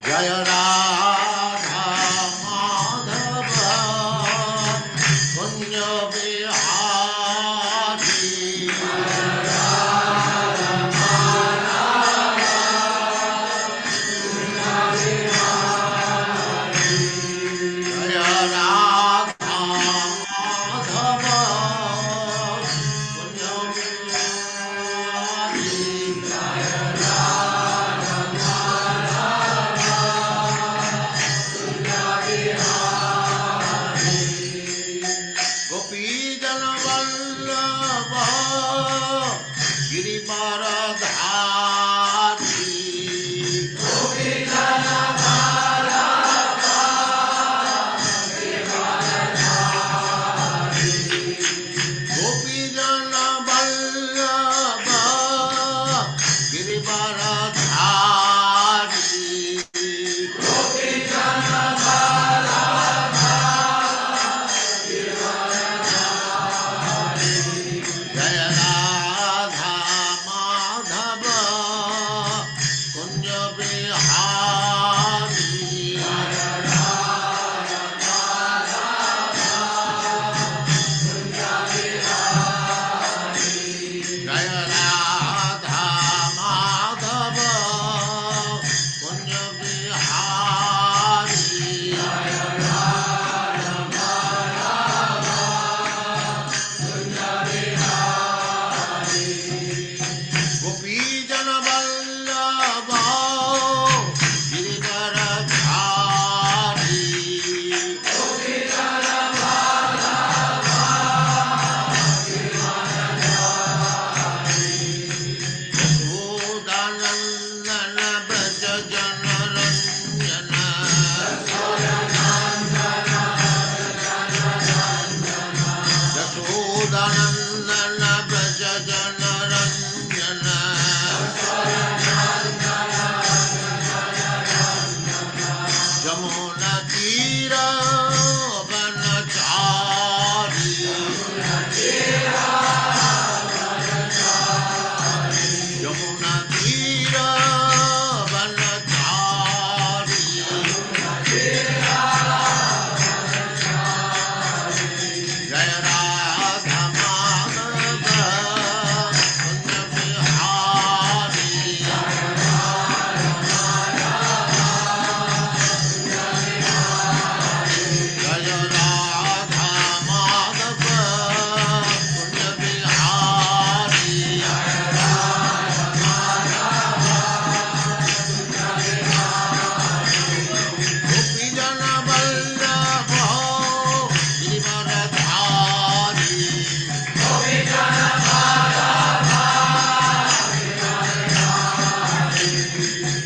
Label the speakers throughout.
Speaker 1: जय राधा माधव कुंज बिहारी जय राधा माधव कुंज बिहारी गोपीजन वल्लभ गिरिवरधारी गोपीजन वल्लभ गिरिवरधारी जय राधा माधव कुंज बिहारी जय राधा माधव कुंज बिहारी गोपीजन वल्लभ गिरिवरधारी यशोदानंदन व्रज जनरंजन यशोदानंदन व्रज जनरंजन जमुना तीर वनचारी यमुना तीर वनचारी जय राधा माधव कुंज बिहारी जय राधा माधव कुंज बिहारी गोपीजन वल्लभ गिरिवरधारी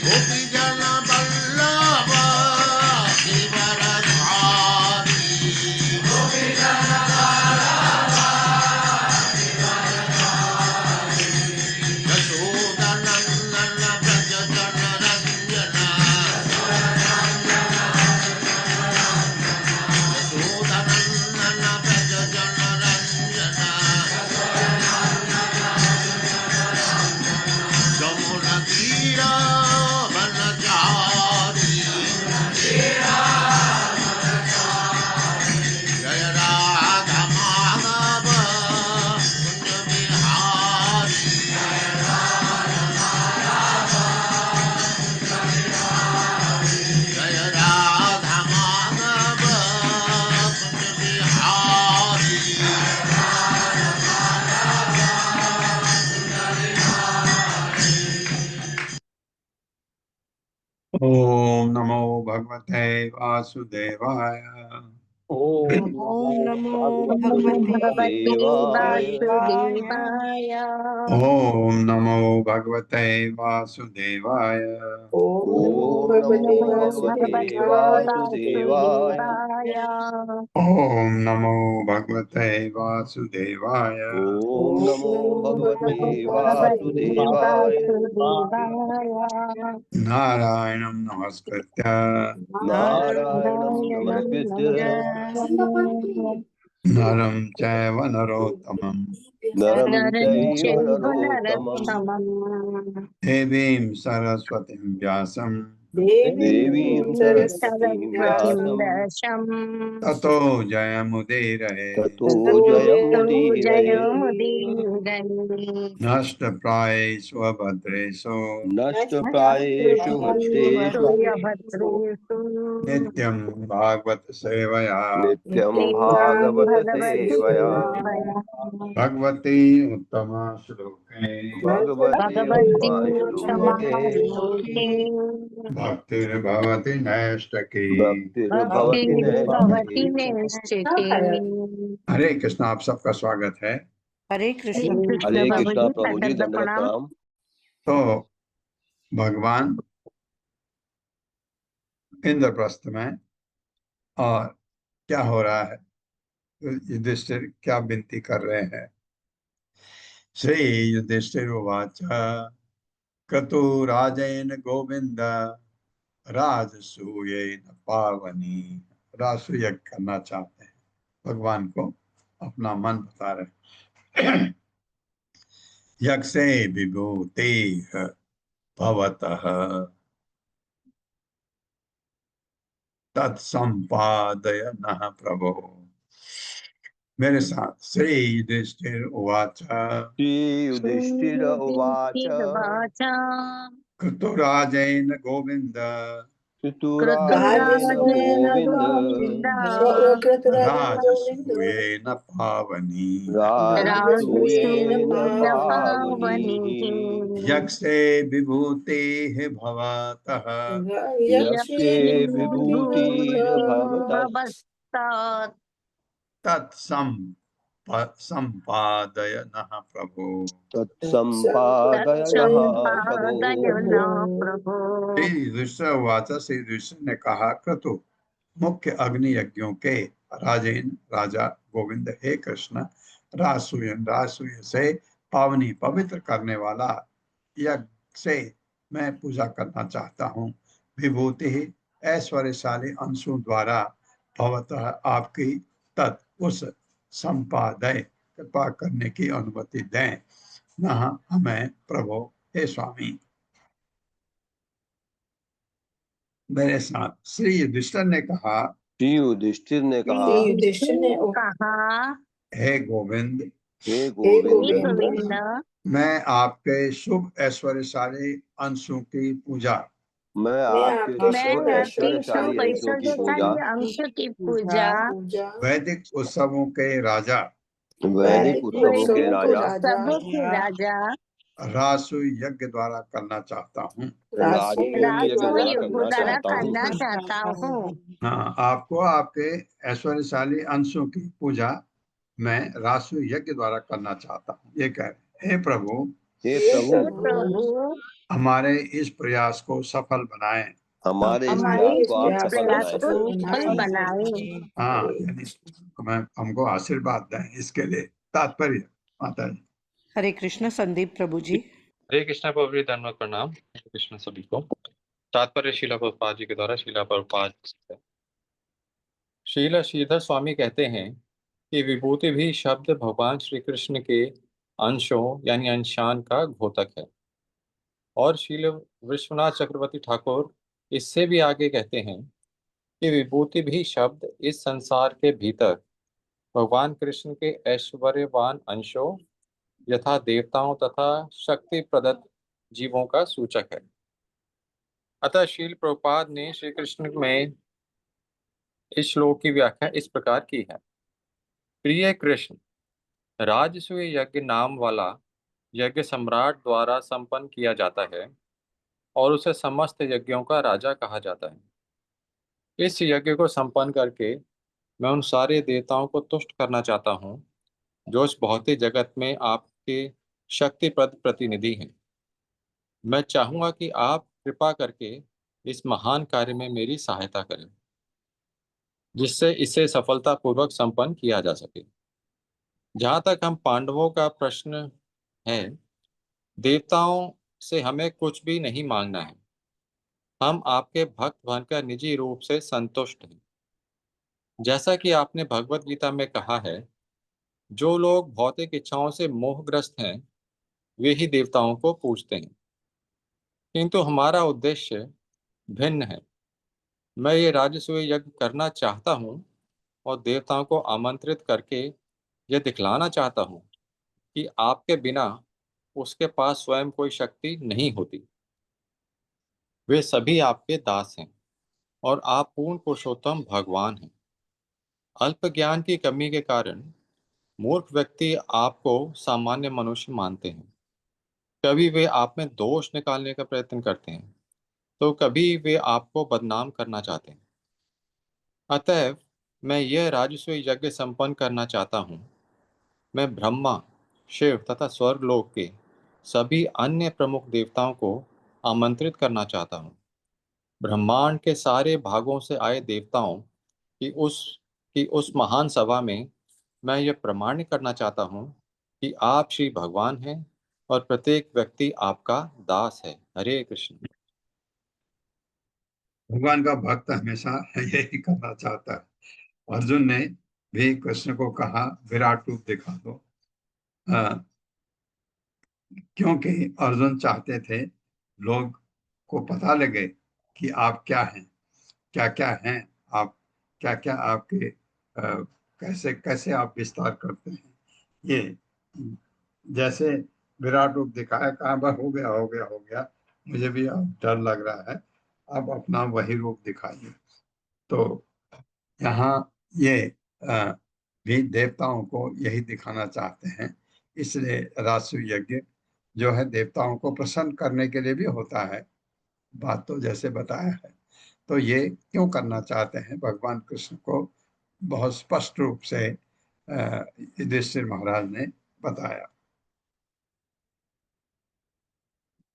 Speaker 1: गोपीजन वल्लभ गिरिवरधारी यशोदानंदन व्रज जनरंजन यशोदानंदन व्रज जनरंजन जमुना तीर वनचारी जय राधा माधव कुंज बिहारी जय राधा माधव कुंज बिहारी
Speaker 2: ओम नमो भगवते वासुदेवाय।
Speaker 3: ओम नमो भगवते वासुदेवाय।
Speaker 2: ओम नमो भगवते वासुदेवाय।
Speaker 3: ओम नमो भगवते वासुदेवाय।
Speaker 2: ओम नमो भगवते वासुदेवाय।
Speaker 3: ओम नमो भगवते वासुदेवाय।
Speaker 2: नारायणं नमस्कृत्य
Speaker 3: नारायणं नमस्कृत्य
Speaker 2: नरं चैव नरोत्तमं
Speaker 3: नरं चैव नरोत्तमं
Speaker 2: देवीं सरस्वतीं व्यासं
Speaker 3: देवीं सरस्वतीं
Speaker 4: सरस्वतीं
Speaker 3: व्यासं
Speaker 4: दशम्
Speaker 2: ततो जयमुदीरये
Speaker 3: ततो जयमुदीरये
Speaker 4: जयमुदीरये
Speaker 2: नष्टप्रायेषु अभद्रेषु
Speaker 3: नष्टप्रायेषु भद्रेषु
Speaker 4: भद्रेषु
Speaker 2: नित्यं भागवत सेवया
Speaker 3: नित्यं
Speaker 4: नित्यं
Speaker 3: भागवत
Speaker 4: भगवति
Speaker 3: सेवया
Speaker 4: सेवया
Speaker 2: भगवती उत्तम श्लोके
Speaker 3: भगवते
Speaker 4: भगवती
Speaker 3: उत्तमश्लोके
Speaker 4: क्षमाश्लोके
Speaker 2: भक्तिर्भवति नैष्टकी।
Speaker 3: भक्तिर्भवति
Speaker 4: भक्तिर्भवति
Speaker 3: नैष्ठिकी।
Speaker 4: नैष्ठिकी।
Speaker 2: हरे कृष्ण, आप सबका स्वागत है।
Speaker 5: हरे कृष्ण प्रभु
Speaker 3: हरे
Speaker 5: जी।
Speaker 3: कृष्णा
Speaker 4: जी,
Speaker 3: प्रभु जी,
Speaker 4: सादर
Speaker 3: दंडवत
Speaker 4: प्रणाम।
Speaker 3: प्रणाम।
Speaker 2: तो भगवान इंद्रप्रस्थ में और क्या हो रहा है, युधिष्ठिर क्या विनती कर रहे हैं। श्री युधिष्ठिरुवाच क्रतुराजेन गोविंद राजसूयेन पावनी। राजसूय करना चाहते हैं, भगवान को अपना मन बता रहे। यक्षे विभूति भवतः तत्संपादय नः प्रभो। मेरे साथ श्री युधिष्ठिर उवाच
Speaker 3: श्री युधिष्ठिर उवाच
Speaker 4: श्रीयुधिष्ठिरवाच
Speaker 2: क्रतुराजेन गोविंद
Speaker 3: ऋतुराजेन गोविंद
Speaker 4: गोविन्द
Speaker 2: राजसूयेन पावनी
Speaker 3: राजसूयेन
Speaker 4: राजसूयेन
Speaker 3: पावनी।
Speaker 4: पावनी
Speaker 2: यक्षे विभूतेः भवतः
Speaker 3: यक्षे विभूतिर्भवतः
Speaker 4: भवस्तात्
Speaker 2: तत्संपादय नः प्रभो।
Speaker 3: तत्संपादय नः प्रभो।
Speaker 4: तत्सम्पादय न प्रभो।
Speaker 2: श्री युधिष्ठिर उवाच, श्री युधिष्ठिर ने कहा क्रतु मुख्य अग्नि यज्ञों के राजेन राजा गोविंद, हे कृष्ण, राजसूयन राजसूय से पावनी पवित्र करने वाला यज्ञ से मैं पूजा करना चाहता हूँ। विभूति ऐश्वर्यशाली अंशों द्वारा भवतः आपकी तत् उस संपादय कृपा करने की अनुमति दें न हमें प्रभु, हे स्वामी। मेरे साथ श्री युधिष्ठिर ने कहा
Speaker 3: श्री युधिष्ठिर ने कहा
Speaker 4: कहा
Speaker 2: हे गोविंद,
Speaker 3: हे
Speaker 4: हे
Speaker 3: गोविंद,
Speaker 4: गोविंद,
Speaker 2: मैं आपके शुभ ऐश्वर्यशाली अंशों की पूजा
Speaker 3: मैं आपके
Speaker 4: मैं
Speaker 3: शुभ
Speaker 4: आपके
Speaker 3: ऐश्वर्यशाली
Speaker 4: शुभ
Speaker 3: अंशों की पूजा
Speaker 4: ऐश्वर्यशाली अंश की पूजा
Speaker 2: वैदिक उत्सवों के राजा
Speaker 3: वैदिक उत्सवों के राजा
Speaker 4: उत्सवों के राजा
Speaker 2: राजसूय यज्ञ द्वारा करना चाहता हूँ।
Speaker 3: राजसूय यज्ञ द्वारा
Speaker 4: राजसूय
Speaker 3: करना
Speaker 4: द्वारा
Speaker 3: चाहता हूँ।
Speaker 4: करना चाहता हूँ।
Speaker 2: हाँ, आपको आपके ऐश्वर्यशाली अंशों की पूजा मैं राजसूय यज्ञ द्वारा करना चाहता हूँ। ये कह रहे, हे प्रभु,
Speaker 3: हे
Speaker 4: हे
Speaker 3: प्रभु,
Speaker 4: प्रभु,
Speaker 2: हमारे इस प्रयास को सफल बनाएं।
Speaker 3: हमारे इस
Speaker 4: हमारे
Speaker 3: प्रयास को आप
Speaker 4: इस
Speaker 3: सफल
Speaker 4: प्रयास
Speaker 3: बनाएं।
Speaker 4: को सफल बनाए।
Speaker 2: हाँ, यानी हमको आशीर्वाद दें, इसके लिए तात्पर्य। माता जी।
Speaker 5: हरे कृष्ण संदीप प्रभु जी।
Speaker 6: हरे कृष्णा प्रभु जी, धन्यवाद प्रणाम। हरे कृष्ण सभी को। तात्पर्य शीला प्रभुपाद जी के द्वारा शीला प्रभुपाद। शीला श्रीधर स्वामी कहते हैं कि विभूति भी शब्द भगवान श्री कृष्ण के अंशों यानी अंशान का घोतक है। और शील विश्वनाथ चक्रवर्ती ठाकुर इससे भी आगे कहते हैं कि विभूति भी शब्द इस संसार के भीतर भगवान कृष्ण के ऐश्वर्यवान अंशों यथा देवताओं तथा शक्ति प्रदत्त जीवों का सूचक है। अतः शील प्रभुपाद ने श्री कृष्ण में इस श्लोक की व्याख्या इस प्रकार की है। प्रिय कृष्ण, राजसूय यज्ञ नाम वाला यज्ञ सम्राट द्वारा संपन्न किया जाता है और उसे समस्त यज्ञों का राजा कहा जाता है। इस यज्ञ को संपन्न करके मैं उन सारे देवताओं को तुष्ट करना चाहता हूँ जो इस भौतिक जगत में आपके शक्तिप्रद प्रतिनिधि हैं। मैं चाहूंगा कि आप कृपा करके इस महान कार्य में मेरी सहायता करें जिससे इसे सफलतापूर्वक संपन्न किया जा सके। जहाँ तक हम पांडवों का प्रश्न है, देवताओं से हमें कुछ भी नहीं मांगना है। हम आपके भक्त बनकर निजी रूप से संतुष्ट हैं। जैसा कि आपने भगवत गीता में कहा है, जो लोग भौतिक इच्छाओं से मोहग्रस्त हैं वे ही देवताओं को पूजते हैं, किंतु हमारा उद्देश्य भिन्न है। मैं ये राजसूय यज्ञ करना चाहता हूँ और देवताओं को आमंत्रित करके यह दिखलाना चाहता हूँ कि आपके बिना उसके पास स्वयं कोई शक्ति नहीं होती। वे सभी आपके दास हैं और आप पूर्ण पुरुषोत्तम भगवान हैं। अल्प ज्ञान की कमी के कारण मूर्ख व्यक्ति आपको सामान्य मनुष्य मानते हैं। कभी वे आप में दोष निकालने का प्रयत्न करते हैं, तो कभी वे आपको बदनाम करना चाहते हैं। अतएव मैं यह राजसूय यज्ञ संपन्न करना चाहता हूँ। मैं ब्रह्मा, शिव तथा स्वर्गलोक के सभी अन्य प्रमुख देवताओं को आमंत्रित करना चाहता हूँ। ब्रह्मांड के सारे भागों से आए देवताओं की उस महान सभा में मैं यह प्रमाणित करना चाहता हूँ कि आप श्री भगवान हैं और प्रत्येक व्यक्ति आपका दास है। हरे कृष्ण।
Speaker 2: भगवान का भक्त हमेशा यही करना चाहता है। अर्जुन ने भी कृष्ण को कहा विराट रूप दिखा दो, क्योंकि अर्जुन चाहते थे लोग को पता लगे कि आप क्या हैं, क्या क्या हैं आप, क्या क्या आपके कैसे कैसे आप विस्तार करते हैं। ये जैसे विराट रूप दिखाया, कहा बस हो गया हो गया हो गया, मुझे भी अब डर लग रहा है, अब अपना वही रूप दिखाइए। तो यहाँ ये भी देवताओं को यही दिखाना चाहते हैं। इसलिए राजसूय यज्ञ जो है देवताओं को प्रसन्न करने के लिए भी होता है, बात तो जैसे बताया है। तो ये क्यों करना चाहते हैं भगवान कृष्ण को बहुत स्पष्ट रूप से युधिष्ठिर महाराज ने बताया।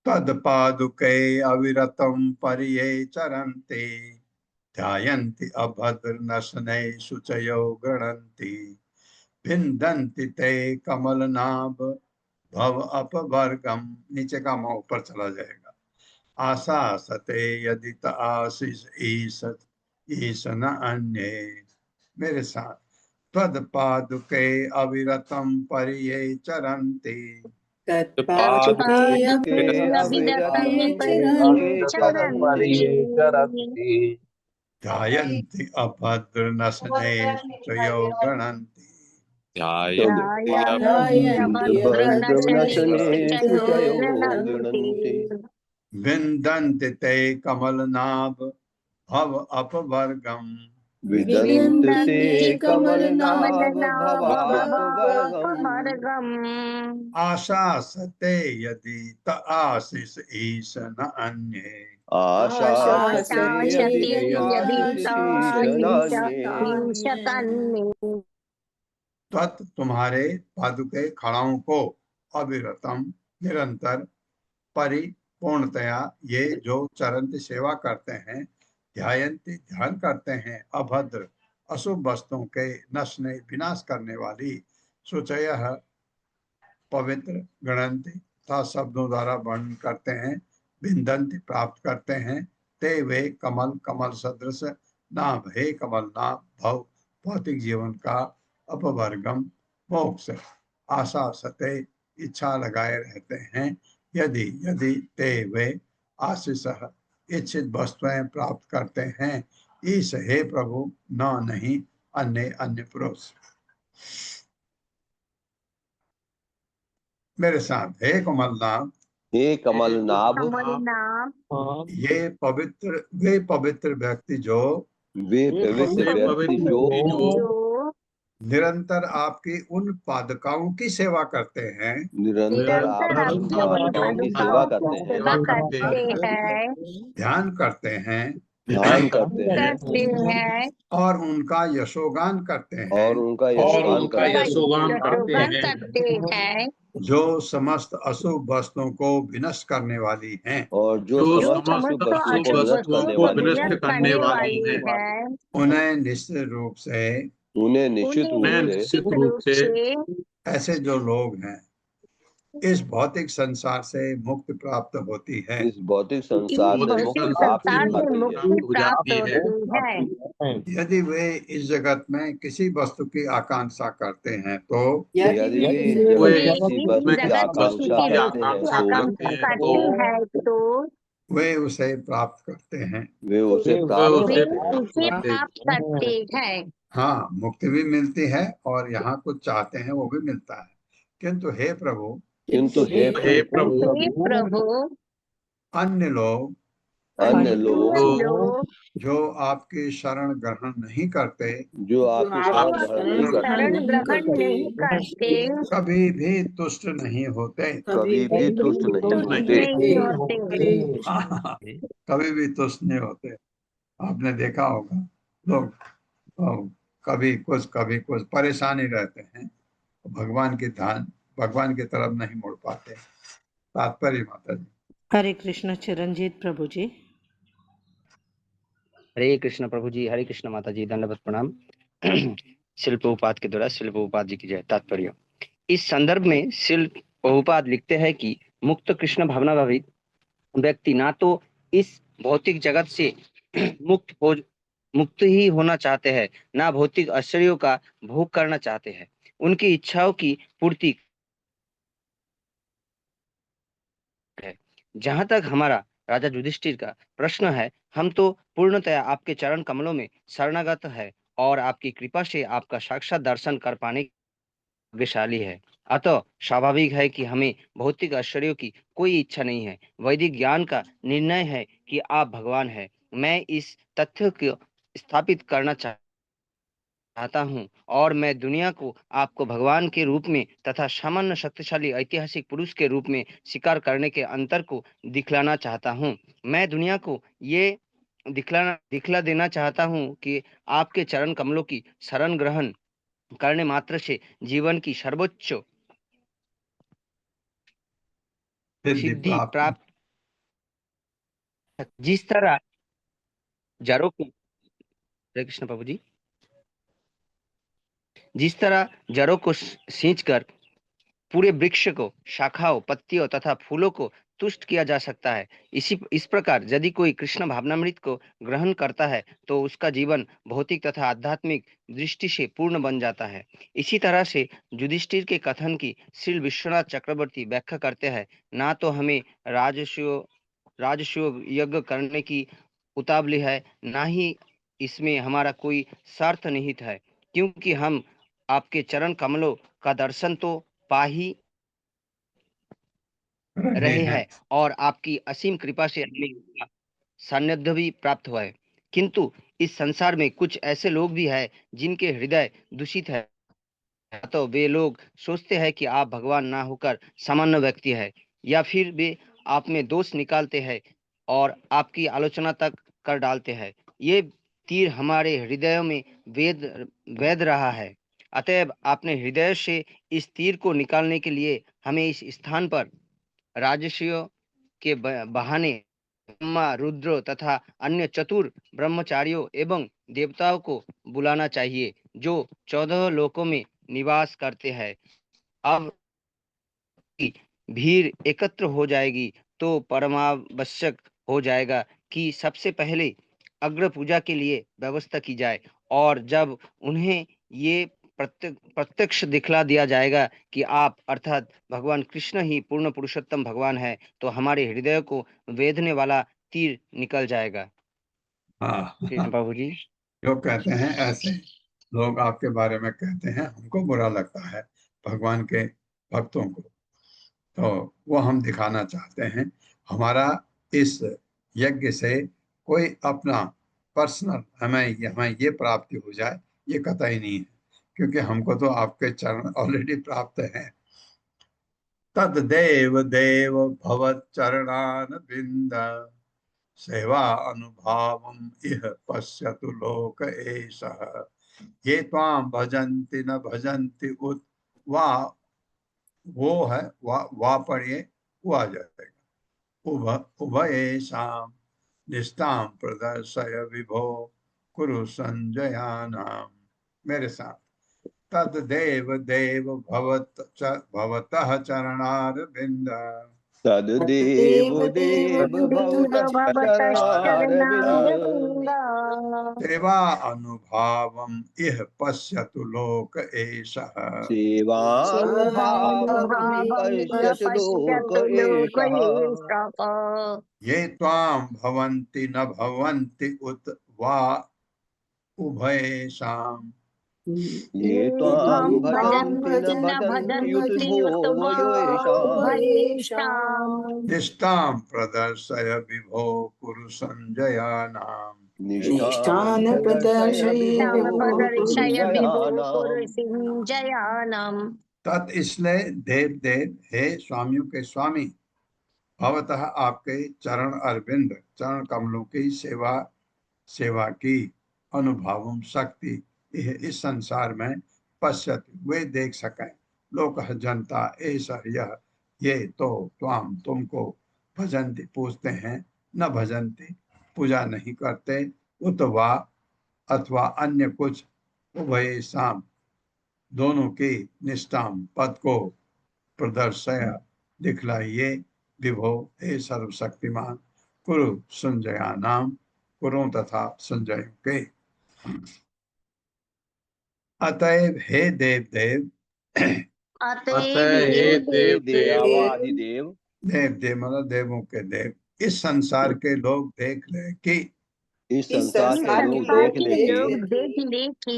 Speaker 2: तद पादुके अविरतम परिये चरन्ति, ध्यायन्ति अभद्र नशनै शुचयो गृह्णन्ति, भिन्दन्ति ते कमलनाभ भव अपवर्गम। नीचे का माँ ऊपर चला जाएगा। आशा सते यदि त आशीष ईशन अन्य। मेरे साथ तद पादुके अविरतम परिये चरन्ति,
Speaker 3: पादुके
Speaker 4: अविरतं
Speaker 3: अविरतं
Speaker 4: चरन्ति,
Speaker 2: ध्यायन्ति अभद्र नशनै शुचयो गृह्णन्ति,
Speaker 3: भद्रवनशने शुचयो
Speaker 4: गृह्णन्ति,
Speaker 3: गृह्णन्ति,
Speaker 2: विन्दन्ति ते कमलनाभ भव अपवर्गम।
Speaker 3: विदन्ति ते कमलनाभ भवापवर्गम्।
Speaker 4: भवापवर्गम्।
Speaker 2: आशा सते यदि त आशीष ईश न अन्ये,
Speaker 3: आशास्यते यदि आशीषीशनान्ये।
Speaker 4: ईशकन्ये।
Speaker 2: तत् तुम्हारे पादुके खड़ाओं को अविरतम निरंतर परिपूर्णतया ये जो चरंत सेवा करते हैं, ध्यायन्ति ध्यान करते हैं, अभद्र अशुभ वस्तुओं के नशने विनाश करने वाली, शुचय पवित्र, गणन्ति तथा शब्दों द्वारा वर्णन करते हैं, विन्दन्ति प्राप्त करते हैं, ते वे कमल कमल सदृश नाभ हे कमल नाभ भव भौतिक जीवन का अपवर्गम मोक्ष आशा सते इच्छा लगाए रहते हैं, यदि यदि ते वे आशीष इच्छित वस्तुएं प्राप्त करते हैं, ईश हे प्रभु न नहीं अन्य अन्य पुरुष। मेरे साथ हे कमलनाभ,
Speaker 3: हे कमलनाभ,
Speaker 4: कमलनाभ,
Speaker 2: ये पवित्र वे पवित्र व्यक्ति जो
Speaker 3: वे पवित्र व्यक्ति जो
Speaker 2: निरंतर आपकी उन पादुकाओं की सेवा करते हैं,
Speaker 3: निरंतर आपकी पादुकाओं की सेवा करते हैं,
Speaker 2: ध्यान करते हैं,
Speaker 3: ध्यान करते हैं
Speaker 2: और उनका यशोगान करते हैं,
Speaker 3: और उनका यशोगान
Speaker 4: करते हैं,
Speaker 2: जो समस्त अशुभ वस्तुओं को विनष्ट करने वाली हैं,
Speaker 3: और जो समस्त अशुभ वस्तुओं को विनष्ट करने वाली है,
Speaker 2: उन्हें निश्चित रूप से ऐसे जो लोग हैं इस भौतिक संसार से मुक्ति प्राप्त होती है,
Speaker 3: इस भौतिक संसार से मुक्ति प्राप्त होती है।
Speaker 2: यदि वे इस जगत में किसी वस्तु की आकांक्षा करते हैं तो
Speaker 3: यदि वे किसी वस्तु की आकांक्षा करते हैं तो
Speaker 2: वे उसे प्राप्त करते हैं।
Speaker 7: वे उसे
Speaker 3: वे
Speaker 7: प्राप्त
Speaker 3: उसे
Speaker 4: वे
Speaker 7: करते हैं।
Speaker 4: उसे
Speaker 3: करते
Speaker 4: प्राप्त करते हैं।
Speaker 2: हाँ, मुक्ति भी मिलती है और यहाँ कुछ चाहते हैं वो भी मिलता है। किंतु हे प्रभु,
Speaker 7: किंतु हे
Speaker 3: हे
Speaker 7: प्रभु,
Speaker 4: हे प्रभु,
Speaker 2: अन्य लोग
Speaker 7: अन्य
Speaker 4: अन्य
Speaker 7: लोग
Speaker 4: लोग
Speaker 2: जो आपकी शरण ग्रहण नहीं करते,
Speaker 7: जो आपकी
Speaker 4: जो
Speaker 7: शरण ग्रहण
Speaker 4: आपकी
Speaker 7: नहीं करते,
Speaker 4: शरण ग्रहण नहीं करते,
Speaker 2: कभी भी तुष्ट नहीं होते।
Speaker 7: कभी भी तुष्ट नहीं
Speaker 4: तुष्ट
Speaker 7: होते।
Speaker 4: नहीं होते।
Speaker 2: हाँ, कभी भी तुष्ट नहीं होते। आपने देखा होगा लोग कभी कुछ परेशानी रहते हैं, भगवान की तरफ नहीं मुड़ पाते। तात्पर्य माता जी।
Speaker 5: हरे कृष्ण चिरंजीत प्रभु जी।
Speaker 8: हरे कृष्ण प्रभु जी, हरे कृष्ण माता जी, दंडवत प्रणाम। शिल प्रभुपाद के द्वारा शिल प्रभुपाद जी की जय। तात्पर्य: इस संदर्भ में शिल प्रभुपाद लिखते हैं कि मुक्त कृष्ण भावना भावित व्यक्ति ना तो इस भौतिक जगत से मुक्त ही होना चाहते हैं, ना भौतिक ऐश्वर्यों का भोग करना चाहते हैं। उनकी इच्छाओं की पूर्ति है। जहां तक हमारा राजा युधिष्ठिर का प्रश्न है, हम तो पूर्णतया आपके चरण कमलों में शरणागत है और आपकी कृपा से आपका साक्षात दर्शन कर पाने भाग्यशाली है। अतः स्वाभाविक है कि हमें भौतिक ऐश्वर्यों की कोई इच्छा नहीं है। वैदिक ज्ञान का निर्णय है कि आप भगवान हैं। मैं इस तथ्य को स्थापित करना चाहता हूँ और मैं दुनिया को आपको भगवान के रूप में तथा सामान्य शक्तिशाली ऐतिहासिक पुरुष के रूप में स्वीकार करने के अंतर को दिखलाना चाहता हूँ। मैं दुनिया को ये दिखला देना चाहता हूँ कि आपके चरण कमलों की शरण ग्रहण करने मात्र से जीवन की सर्वोच्च सिद्धि प्राप्त। जिस तरह जड़ों को हरे कृष्ण प्रभु जी, जिस तरह जड़ों को सींच कर पूरे वृक्ष को शाखाओं, पत्तियों तथा फूलों को तुष्ट किया जा सकता है, इस प्रकार यदि कोई कृष्ण भावनामृत को ग्रहण करता है तो उसका जीवन भौतिक तथा आध्यात्मिक दृष्टि से पूर्ण बन जाता है। इसी तरह से युधिष्ठिर के कथन की श्री विश्वनाथ चक्रवर्ती व्याख्या करते हैं, ना तो हमें राजसूय यज्ञ करने की उतावली है, ना ही इसमें हमारा कोई स्वार्थ निहित है, क्योंकि हम आपके चरण कमलों का दर्शन तो पा ही रहे हैं और आपकी असीम कृपा से हमें उसका सान्निध्य भी प्राप्त हुआ है। किंतु इस संसार में कुछ ऐसे लोग भी हैं जिनके हृदय दूषित है। तो वे लोग सोचते हैं कि आप भगवान ना होकर सामान्य व्यक्ति है, या फिर वे आप में दोष निकालते हैं और आपकी आलोचना तक कर डालते हैं। ये तीर हमारे हृदयों में वेद रहा है। अतएव अपने हृदय से इस तीर को निकालने के लिए हमें इस स्थान पर राजर्षियों के बहाने ब्रह्मा, रुद्र तथा अन्य चतुर ब्रह्मचारियों एवं देवताओं को बुलाना चाहिए जो 14 लोकों में निवास करते हैं। अब भीड़ एकत्र हो जाएगी तो परमावश्यक हो जाएगा कि सबसे पहले अग्र पूजा के लिए व्यवस्था की जाए, और जब उन्हें ये प्रत्यक्ष दिखला दिया जाएगा कि आप अर्थात भगवान कृष्ण ही पूर्ण पुरुषोत्तम भगवान है, तो हमारे हृदय को वेधने वाला तीर निकल जाएगा।
Speaker 2: हाँ,
Speaker 8: कृष्ण प्रभु जी।
Speaker 2: लोग कहते हैं, ऐसे लोग आपके बारे में कहते हैं, हमको बुरा लगता है भगवान के भक्तों को, तो वो हम दिखाना चाहते हैं हमारा इस यज्ञ से कोई अपना पर्सनल हमें ये प्राप्ति हो जाए, ये कतई नहीं है, क्योंकि हमको तो आपके चरण ऑलरेडी प्राप्त हैं। तद देव देव भवच्चरणान बिंद सेवा अनुभावम इह पश्यतु लोक एषः ये त्वां भजन्ति न भजन्ति उत वा वो है वा पढ़िए, वो आ जाएगा। उभयेषां निष्ठां प्रदर्शय विभो कुरु संजयानाम। मेरे साथ तद देव देव भवतः चरणारविंद
Speaker 7: तदेव देव भवतः चरणारविंद
Speaker 2: सेवा अनुभावम इह पश्यतु लोक एषः
Speaker 7: सेवानुभावं पश्यतु लोक एषः
Speaker 2: ये त्वां भवन्ति न भवन्ति उत वा उभयेषाम्
Speaker 7: ये त्वां भजन्ति न भजन्ति युत भोजयेषाम्
Speaker 2: निष्ठां प्रदर्शय विभो कुरु संजयानाम्
Speaker 7: निष्ठान प्रदर्शय
Speaker 4: जयानम।
Speaker 2: तत् इसलिए देव देव हे स्वामियों के स्वामी, भवतः आपके चरण अरविंद चरण कमलों की सेवा की अनुभवम शक्ति यह इस संसार में पश्यत वे देख सकें लोक जनता ऐसा यह ये तो त्वाम तुमको भजन्ति पूजते हैं न भजन्ति पूजा नहीं करते उत वा अथवा अन्य कुछ उभय शाम दोनों की निष्ठाम पद को प्रदर्शय दिखलाइए विभो हे सर्वशक्तिमान कुरु संजया नाम कुरु तथा संजय के। अतएव हे देव देव
Speaker 7: देव देवाधिदेव
Speaker 2: देव देव मतलब देवों के देव इस संसार के लोग देख ले कि
Speaker 7: इस संसार के लोग देख ले कि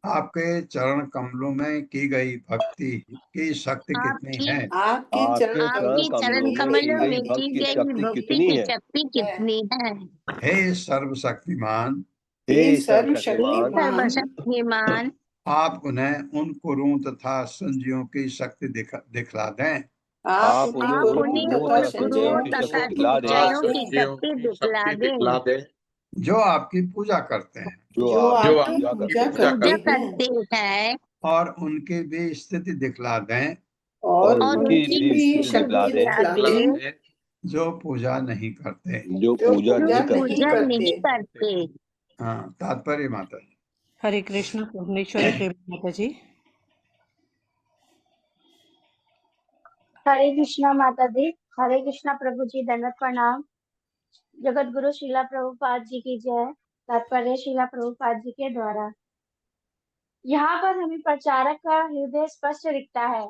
Speaker 2: आपके चरण कमलों में की गई भक्ति की शक्ति कितनी है।
Speaker 7: आपके चरण कमलों में की गई भक्ति कितनी है।
Speaker 2: हे सर्वशक्तिमान
Speaker 7: हे सर्वशक्तिमान
Speaker 2: आप उन्हें उन कुरुओं तथा संजियों की शक्ति दिखला दें।
Speaker 7: आप उन्हें दिखला दें
Speaker 2: जो आपकी पूजा करते हैं
Speaker 7: जो आपकी पूजा करते हैं
Speaker 2: और उनकी भी स्थिति दिखला दें
Speaker 7: और उनकी भी शक्ति दिखला दें
Speaker 2: जो पूजा नहीं करते
Speaker 7: जो पूजा नहीं करते।
Speaker 2: हाँ तात्पर्य माता जी।
Speaker 5: हरे कृष्ण भुवनेश्वरी प्रेम माता जी।
Speaker 9: हरे कृष्णा माता दी। हरे कृष्णा प्रभु जी, दंडवत प्रणाम। जगत गुरु श्रीला प्रभुपाद जी की जय। तात्पर्य श्रीला प्रभुपाद जी के द्वारा। यहाँ पर हमें प्रचारक का हृदय स्पष्ट दिखता है।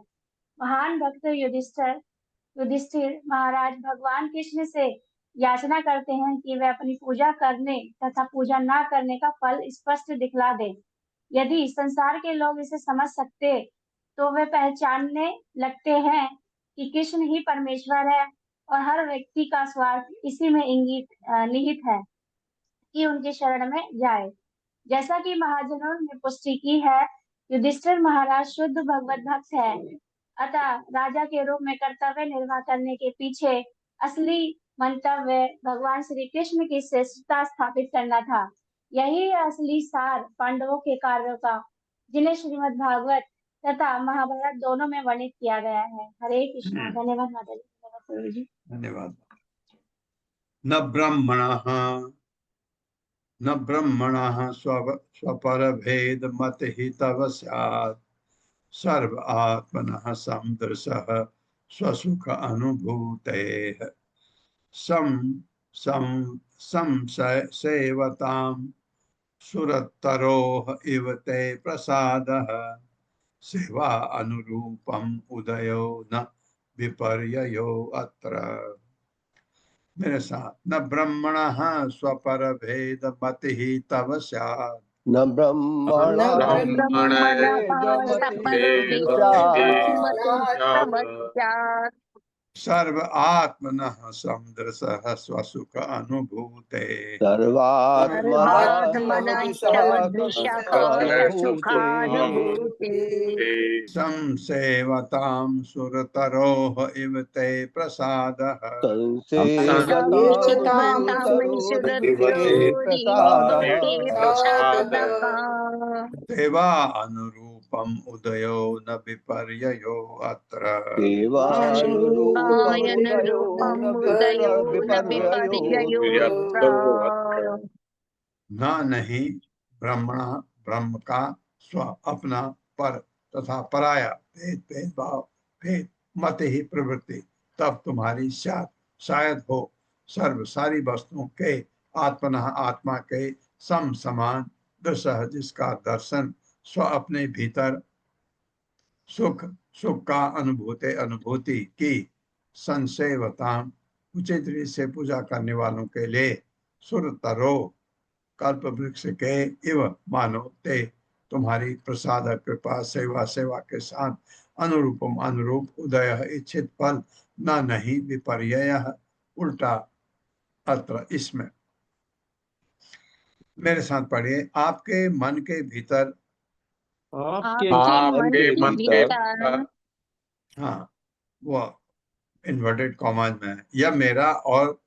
Speaker 9: महान भक्त युधिष्ठिर महाराज भगवान कृष्ण से याचना करते हैं कि वे अपनी पूजा करने तथा पूजा न करने का फल स्पष्ट दिखला दे। यदि संसार के लोग इसे समझ सकते तो वे पहचानने लगते हैं कि कृष्ण ही परमेश्वर है और हर व्यक्ति का स्वार्थ इसी में निहित है कि उनके शरण में जाए। जैसा कि महाजनों ने पुष्टि की है, युधिष्ठिर महाराज शुद्ध भगवत भक्त है, अतः राजा के रूप में कर्तव्य निर्वाह करने के पीछे असली मंतव्य भगवान श्री कृष्ण की श्रेष्ठता स्थापित करना था। यही है असली सार पांडवों के कार्यों का, जिन्हें श्रीमद् भागवत तथा महाभारत दोनों में वर्णित किया गया है। हरे कृष्णा। धन्यवाद माता जी।
Speaker 2: धन्यवाद। न ब्रह्मणः स्वपर भेद मत ही तव स्यात् सर्व आत्मनः समदृशः स्वसुख अनुभूतेः संसेवतां सुरतरोः इव ते प्रसादः सेवा अनुरूपम उदयो न विपर्ययो अत्र। मेरे साथ न ब्रह्मणः स्वपर भेद मति ही तव स्यात्
Speaker 7: न ब्रह्मणः
Speaker 2: सर्व आत्मनः समदृशः स्वसुख अनुभूते संसेवतां सुरतरोः इव ते प्रसादः सेवा अनुरूपम उदयो न विपर्ययो अत्र। न नहीं ब्रह्मण ब्रह्म का स्व अपना पर तथा पराया भेदभाव भेद मत ही प्रवृत्ति तब तुम्हारी शायद हो सर्व सारी वस्तुओं के आत्मनः आत्मा के सम समान दृश्य, जिसका दर्शन स्व अपने भीतर सुख सुख का अनुभूति की संसेवता उचित रीति से पूजा करने वालों के लिए सुरतरो कल्प वृक्ष के इव मानो ते तुम्हारी प्रसाद कृपा सेवा सेवा के साथ अनुरूपम अनुरूप उदय इच्छित फल न नहीं विपर्यय उल्टा अत्र इसमें। मेरे साथ पढ़िए। आपके मन के भीतर,
Speaker 4: आपके मन के भीतर,
Speaker 2: हाँ वो इन्वर्टेड कॉमाज में है, यह मेरा और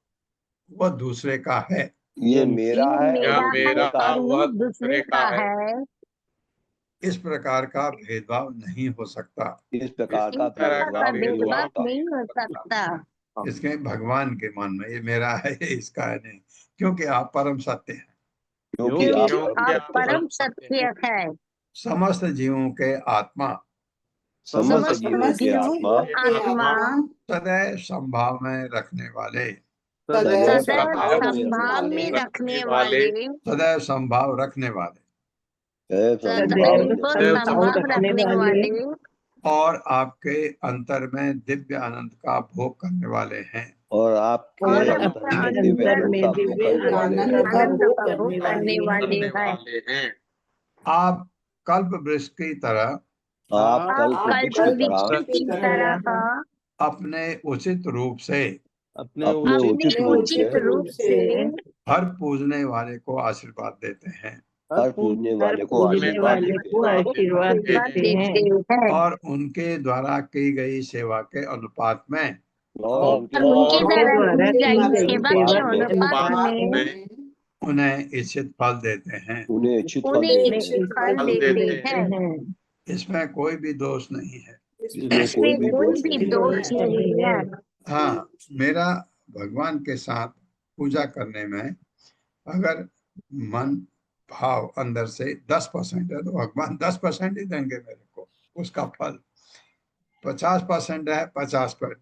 Speaker 2: वह दूसरे का है।
Speaker 7: ये मेरा है
Speaker 4: ये
Speaker 7: और
Speaker 4: मेरा
Speaker 7: दूसरे का
Speaker 4: है
Speaker 7: है।
Speaker 4: और वो दूसरे का है।
Speaker 2: इस प्रकार का भेदभाव नहीं हो सकता।
Speaker 7: इस प्रकार
Speaker 4: इस
Speaker 7: का
Speaker 4: प्रकार का
Speaker 7: भेदभाव नहीं
Speaker 4: भेदभाव
Speaker 7: होता।
Speaker 4: नहीं हो सकता,
Speaker 2: इसके भगवान के मन में ये मेरा है ये इसका है नहीं, क्योंकि आप परम सत्य हैं।
Speaker 7: क्योंकि
Speaker 4: क्योंकि आप परम सत्य है।
Speaker 2: समस्त जीवों के आत्मा,
Speaker 7: समस्त जीवों के आत्मा
Speaker 4: आत्मा
Speaker 2: सदैव संभाव में रखने वाले,
Speaker 4: सदैव
Speaker 7: संभाव में
Speaker 4: संभाव में रखने वाले,
Speaker 2: सदैव संभाव रखने वाले
Speaker 4: सदैव संभाव रखने वाले
Speaker 2: और आपके अंतर में दिव्य आनंद का भोग करने वाले हैं।
Speaker 7: और आपके
Speaker 4: और
Speaker 7: अंतर में दिव्य आनंद का भोग करने वाले हैं।
Speaker 4: आनंद का भोग करने वाले हैं।
Speaker 2: आप कल्प वृक्ष की तरह
Speaker 7: आप कल
Speaker 4: आप
Speaker 7: के वृक्ष
Speaker 4: कल्प
Speaker 7: की
Speaker 4: वृक्ष
Speaker 7: तरह
Speaker 4: की तरह
Speaker 2: अपने उचित रूप से
Speaker 7: अपने
Speaker 4: अपने उचित रूप से
Speaker 2: हर पूजने वाले को आशीर्वाद देते हैं
Speaker 7: हर पूजने वाले को आशीर्वाद देते हैं।
Speaker 2: और उनके द्वारा की गई सेवा के अनुपात में
Speaker 7: और
Speaker 4: और उनके द्वारा की गई सेवा के
Speaker 7: अनुपात
Speaker 4: अनुपात में
Speaker 2: उन्हें इच्छित फल देते हैं।
Speaker 7: उन्हें इच्छित फल
Speaker 4: उन्हें
Speaker 7: देते
Speaker 4: इच्छित
Speaker 7: हैं।
Speaker 4: फल देते हैं।
Speaker 2: इसमें कोई भी दोष नहीं है।
Speaker 7: इसमें
Speaker 4: इसमें कोई भी दोष नहीं है।
Speaker 2: हाँ, मेरा भगवान के साथ पूजा करने में अगर मन भाव अंदर से 10% है तो भगवान 10% ही देंगे मेरे को उसका फल। 50% है 50%,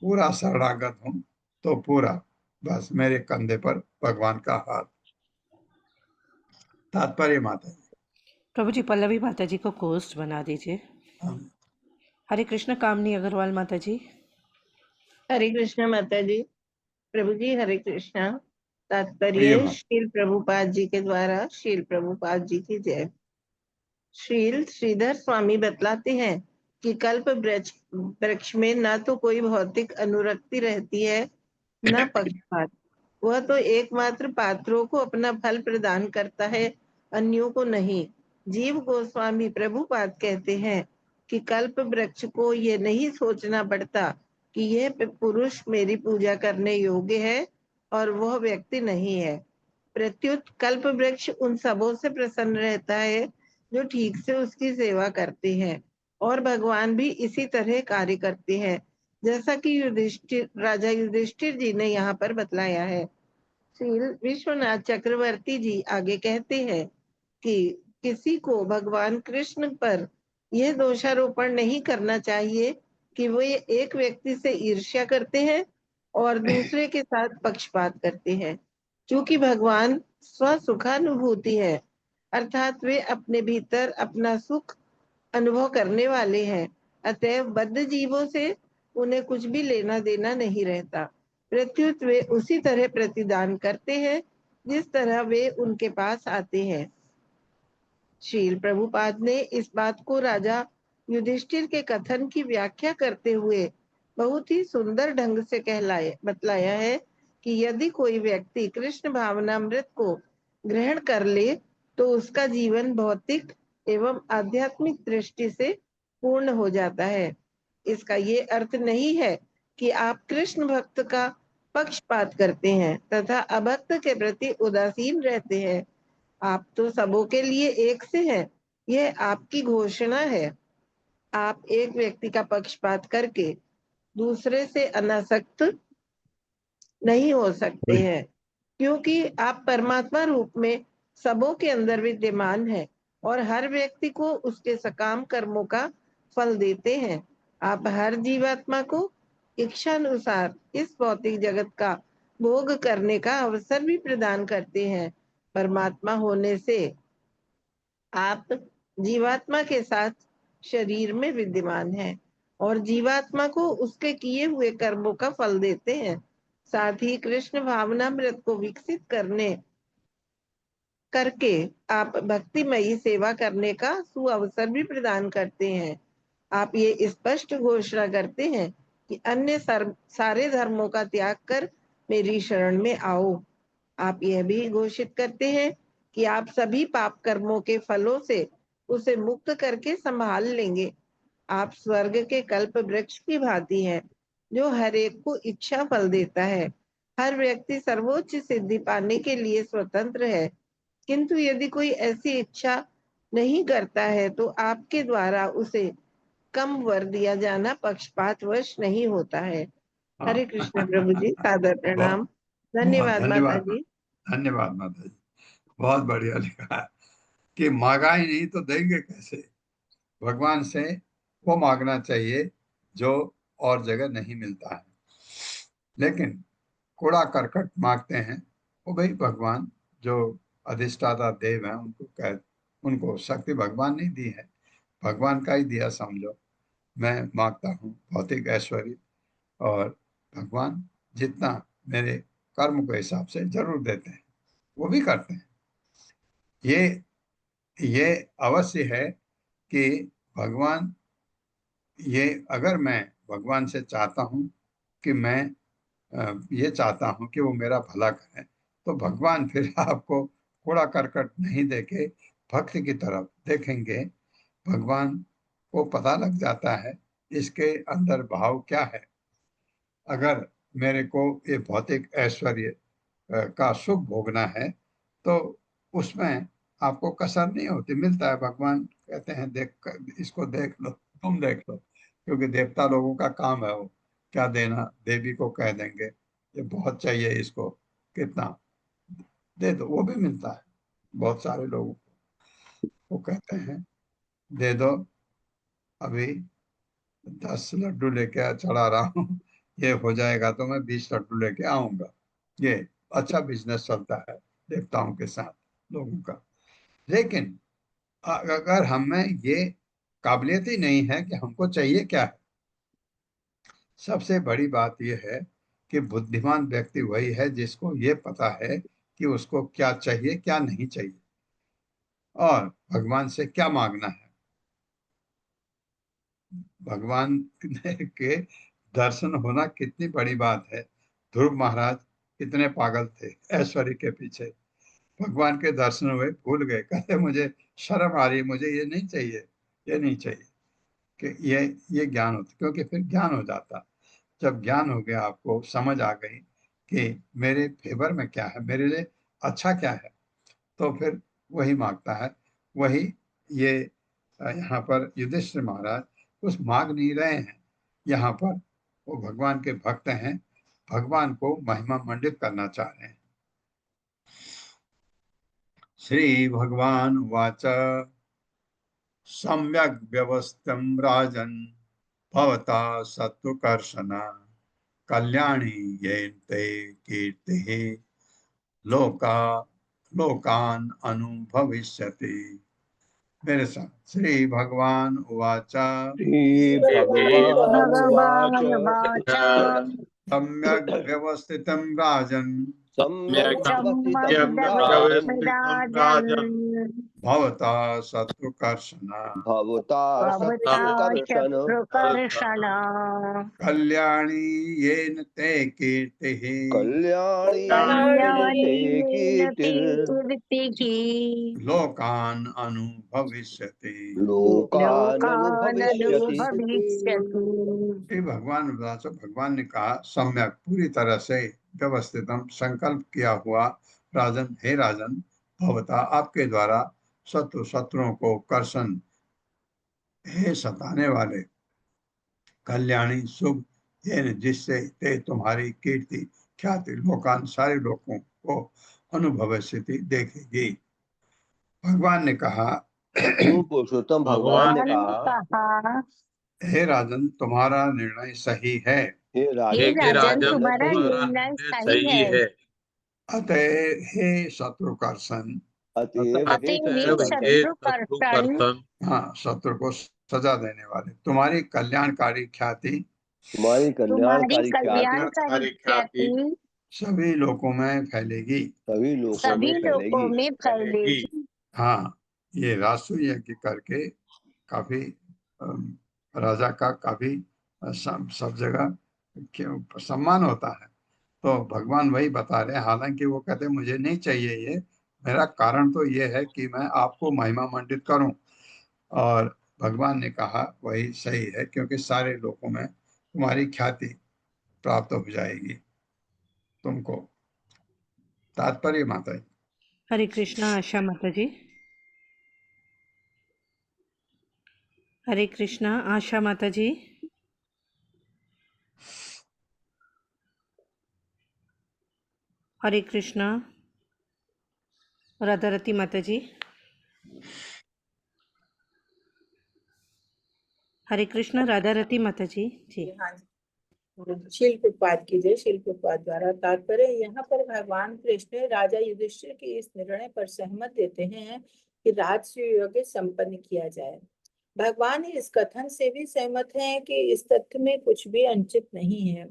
Speaker 2: पूरा शरणागत हूं तो पूरा, बस मेरे कंधे पर भगवान का हाथ। तात्पर्य माता जी।
Speaker 5: प्रभु जी पल्लवी माता जी को कोस्ट बना दीजिए। हरे कृष्ण कामनी अग्रवाल माता जी।
Speaker 3: हरे कृष्ण माता जी। प्रभु जी हरे कृष्णा।
Speaker 2: प्रिय
Speaker 3: तात्पर्य
Speaker 2: माता।
Speaker 3: श्रील प्रभुपाद जी के द्वारा श्रील प्रभुपाद जी की जय। श्रील श्रीधर स्वामी बतलाते हैं कि कल्प वृक्ष में न तो कोई भौतिक अनुरक्ति रहती है न पक्षपात। वह तो एकमात्र पात्रों को अपना फल प्रदान करता है, अन्यों को नहीं। जीव गोस्वामी प्रभुपाद कहते हैं कि कल्प वृक्ष को ये नहीं सोचना पड़ता कि यह पुरुष मेरी पूजा करने योग्य है और वह व्यक्ति नहीं है। प्रत्युत कल्प वृक्ष उन सबों से प्रसन्न रहता है जो ठीक से उसकी सेवा करते हैं, और भगवान भी इसी तरह कार्य करते हैं, जैसा कि राजा युधिष्ठिर जी ने यहाँ पर बतलाया है। श्री विश्वनाथ चक्रवर्ती जी आगे कहते हैं कि किसी को भगवान कृष्ण पर यह दोषारोपण नहीं करना चाहिए कि वो एक व्यक्ति से ईर्ष्या करते हैं और दूसरे के साथ पक्षपात करते हैं। क्योंकि भगवान स्वसुखानुभूति है, अर्थात वे अपने भीतर अपना सुख अनुभव करने वाले हैं, अतएव बद्ध जीवों से उन्हें कुछ भी लेना देना नहीं रहता। प्रत्युत वे उसी तरह प्रतिदान करते हैं जिस तरह वे उनके पास आते हैं। श्रील प्रभुपाद ने इस बात को राजा युधिष्ठिर के कथन की व्याख्या करते हुए बहुत ही सुंदर ढंग से बतलाया है कि यदि कोई व्यक्ति कृष्ण भावनामृत को ग्रहण कर ले तो उसका जीवन भौतिक एवं आध्यात्मिक दृष्टि से पूर्ण हो जाता है। इसका ये अर्थ नहीं है कि आप कृष्ण भक्त का पक्षपात करते हैं तथा अभक्त के प्रति उदासीन रहते हैं। आप तो सबों के लिए एक से हैं, यह आपकी घोषणा है। आप एक व्यक्ति का पक्षपात करके दूसरे से अनासक्त नहीं हो सकते हैं, क्योंकि आप परमात्मा रूप में सबों के अंदर विद्यमान है और हर व्यक्ति को उसके सकाम कर्मों का फल देते हैं। आप हर जीवात्मा को इच्छानुसार इस भौतिक जगत का भोग करने का अवसर भी प्रदान करते हैं, परमात्मा होने से आप जीवात्मा के साथ शरीर में विद्यमान हैं और जीवात्मा को उसके किए हुए कर्मों का फल देते हैं। साथ ही कृष्ण भावनामृत को विकसित करके आप भक्तिमयी सेवा करने का सुअवसर भी प्रदान करते हैं। आप ये स्पष्ट घोषणा करते हैं कि अन्य सारे धर्मों का त्याग कर मेरी शरण में आओ। आप यह भी घोषित करते हैं कि आप सभी पाप कर्मों के फलों से उसे मुक्त करके संभाल लेंगे। आप स्वर्ग के कल्प वृक्ष की भांति हैं, जो हर एक को इच्छा फल देता है। हर व्यक्ति सर्वोच्च सिद्धि पाने के लिए स्वतंत्र है, किंतु यदि कोई ऐसी इच्छा नहीं करता है तो आपके द्वारा उसे कम वर दिया जाना पक्षपातवश नहीं होता है। हरे कृष्ण प्रभु जी, सादर प्रणाम। धन्यवाद माता जी।
Speaker 2: धन्यवाद माता जी, बहुत बढ़िया लिखा है कि मांगा ही नहीं तो देंगे कैसे। भगवान से वो मांगना चाहिए जो और जगह नहीं मिलता है। लेकिन कूड़ा करकट मांगते हैं, वो भाई भगवान जो अधिष्ठाता देव हैं उनको शक्ति भगवान ने दी है, भगवान का ही दिया समझो। मैं मांगता हूँ भौतिक ऐश्वर्य, और भगवान जितना मेरे कर्म के हिसाब से जरूर देते हैं, वो भी करते हैं। ये अवश्य है कि भगवान, ये अगर मैं भगवान से चाहता हूँ कि मैं ये चाहता हूँ कि वो मेरा भला करें, तो भगवान फिर आपको कूड़ा करकट नहीं देके भक्ति की तरफ देखेंगे। भगवान को पता लग जाता है इसके अंदर भाव क्या है। अगर मेरे को ये भौतिक ऐश्वर्य का सुख भोगना है तो उसमें आपको कसर नहीं होती, मिलता है। भगवान कहते हैं इसको देख लो, तुम देख लो, क्योंकि देवता लोगों का काम है वो क्या देना, देवी को कह देंगे ये बहुत चाहिए, इसको कितना दे दो, वो भी मिलता है। बहुत सारे लोगों को वो कहते हैं दे दो, अभी 10 लड्डू लेके चढ़ा रहा हूँ, ये हो जाएगा तो मैं 20 लड्डू लेके आऊंगा। ये अच्छा बिजनेस चलता है देवताओं के साथ लोगों का। लेकिन अगर हमें ये काबिलियत ही नहीं है कि हमको चाहिए क्या है, सबसे बड़ी बात यह है कि बुद्धिमान व्यक्ति वही है जिसको ये पता है कि उसको क्या चाहिए क्या नहीं चाहिए और भगवान से क्या मांगना है। भगवान के दर्शन होना कितनी बड़ी बात है। ध्रुव महाराज कितने पागल थे ऐश्वर्य के पीछे, भगवान के दर्शन हुए भूल गए, कहते मुझे शर्म आ रही है, मुझे ये नहीं चाहिए, ये नहीं चाहिए। कि ये ज्ञान होता, क्योंकि फिर ज्ञान हो जाता। जब ज्ञान हो गया, आपको समझ आ गई कि मेरे फेवर में क्या है, मेरे लिए अच्छा क्या है, तो फिर वही मांगता है। वही ये यहाँ पर युधिष्ठिर महाराज कुछ मांग नहीं रहे हैं, यहाँ पर वो भगवान के भक्त हैं, भगवान को महिमा मंडित करना चाह रहे हैं। श्री भगवान वाच सम्यक व्यवस्थितं राजन् भवता सत्त्वकर्षण कल्याणी येन ते कीर्तिः लोकान् अनुभविष्यति। मेरे साथ श्री भगवान उवाच
Speaker 7: श्री भगवान
Speaker 4: भगवान
Speaker 2: सम्यक व्यवस्थितं राजन्
Speaker 7: सम्यक व्यवस्थितं
Speaker 4: राजन्
Speaker 2: भवता शत्रुकर्षण
Speaker 7: भवता
Speaker 4: भवता शत्रुकर्षण
Speaker 2: कल्याणी येन ते कीर्तिः
Speaker 7: कल्याणी कीर्तिः
Speaker 2: लोकान् अनुभविष्यति।
Speaker 4: लोकाननुभविष्यति।
Speaker 2: भगवान ने कहा सम्यक पूरी तरह से व्यवस्थितम संकल्प किया हुआ राजन, हे राजन, भवता आपके द्वारा शत्रुओं को कर्षण, हे सताने वाले, कल्याणी शुभ, ये जिससे ते तुम्हारी कीर्ति ख्याति लोकान सारे लोगों को अनुभव स्थिति देखेगी। भगवान ने कहा,
Speaker 7: पुरुषोत्तम भगवान ने कहा,
Speaker 2: हे राजन तुम्हारा निर्णय सही है।
Speaker 7: हे राजन
Speaker 4: तुम्हारा निर्णय सही है।
Speaker 2: अतः हे शत्रुकर्षण,
Speaker 7: अतएव हे
Speaker 4: अतएव
Speaker 7: शत्रुकर्षण,
Speaker 4: शत्रुकर्षण
Speaker 2: हाँ, शत्रु को सजा देने वाले, तुम्हारी कल्याणकारी ख्याति
Speaker 7: तुम्हारी
Speaker 4: तुम्हारी
Speaker 7: कल्याणकारी ख्याति
Speaker 4: कल्याणकारी ख्याति
Speaker 2: सभी लोकों में फैलेगी।
Speaker 7: सभी लोगों
Speaker 4: सभी
Speaker 7: में
Speaker 4: लोगों
Speaker 7: फैलेगी।
Speaker 4: में फैलेगी।
Speaker 2: हाँ, ये रासु यज्ञ करके काफी राजा का काफी सब जगह सम्मान होता है। तो भगवान वही बता रहे हैं, हालांकि वो कहते हैं मुझे नहीं चाहिए ये, मेरा कारण तो ये है कि मैं आपको महिमा मंडित करूं। और भगवान ने कहा वही सही है, क्योंकि सारे लोगों में तुम्हारी ख्याति प्राप्त हो जाएगी तुमको। तात्पर्य माता जी।
Speaker 5: हरे कृष्णा आशा माता जी। हरे कृष्णा आशा माता जी। हरे कृष्णा राधारती माता जी। हरे कृष्णा राधारती माता जी। जी
Speaker 10: हाँ जी, शील प्रपात की जय। शील प्रपात द्वारा तात्पर्य, यहाँ पर भगवान कृष्ण राजा युधिष्ठिर के इस निर्णय पर सहमत देते हैं कि राजसूय यज्ञ संपन्न किया जाए। भगवान इस कथन से भी सहमत हैं कि इस तथ्य में कुछ भी अनुचित नहीं है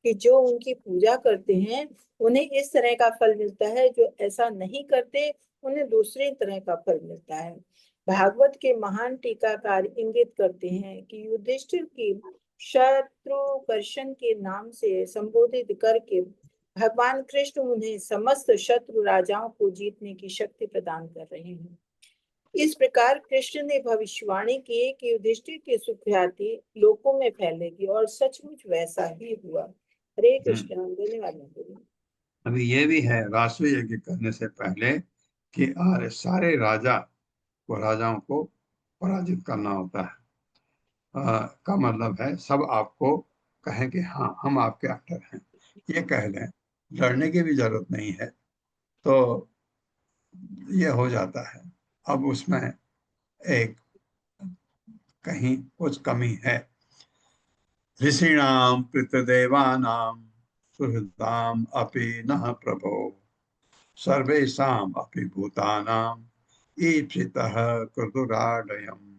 Speaker 10: कि जो उनकी पूजा करते हैं उन्हें इस तरह का फल मिलता है, जो ऐसा नहीं करते उन्हें दूसरे तरह का फल मिलता है। भागवत के महान टीकाकार इंगित करते हैं कि युधिष्ठिर की शत्रुकर्षण के नाम से संबोधित करके भगवान कृष्ण उन्हें समस्त शत्रु राजाओं को जीतने की शक्ति प्रदान कर रहे हैं। इस प्रकार कृष्ण ने भविष्यवाणी की कि युधिष्ठिर की सुख्याति लोकों में फैलेगी, और सचमुच वैसा ही हुआ। हरे कृष्ण। धन्यवाद।
Speaker 2: अभी ये भी है रासु यज्ञ करने से पहले कि सारे राजाओं को पराजित करना होता है। का मतलब है सब आपको कहें कि हाँ हम आपके अंडर हैं, ये कह लें, लड़ने की भी जरूरत नहीं है, तो ये हो जाता है। अब उसमें एक कहीं कुछ कमी है। ऋषीणाम पितृदेवानाम सुहृदाम अपि नः प्रभो सर्वेषाम अपि भूतानाम ईप्सितः क्रतुराडयम्।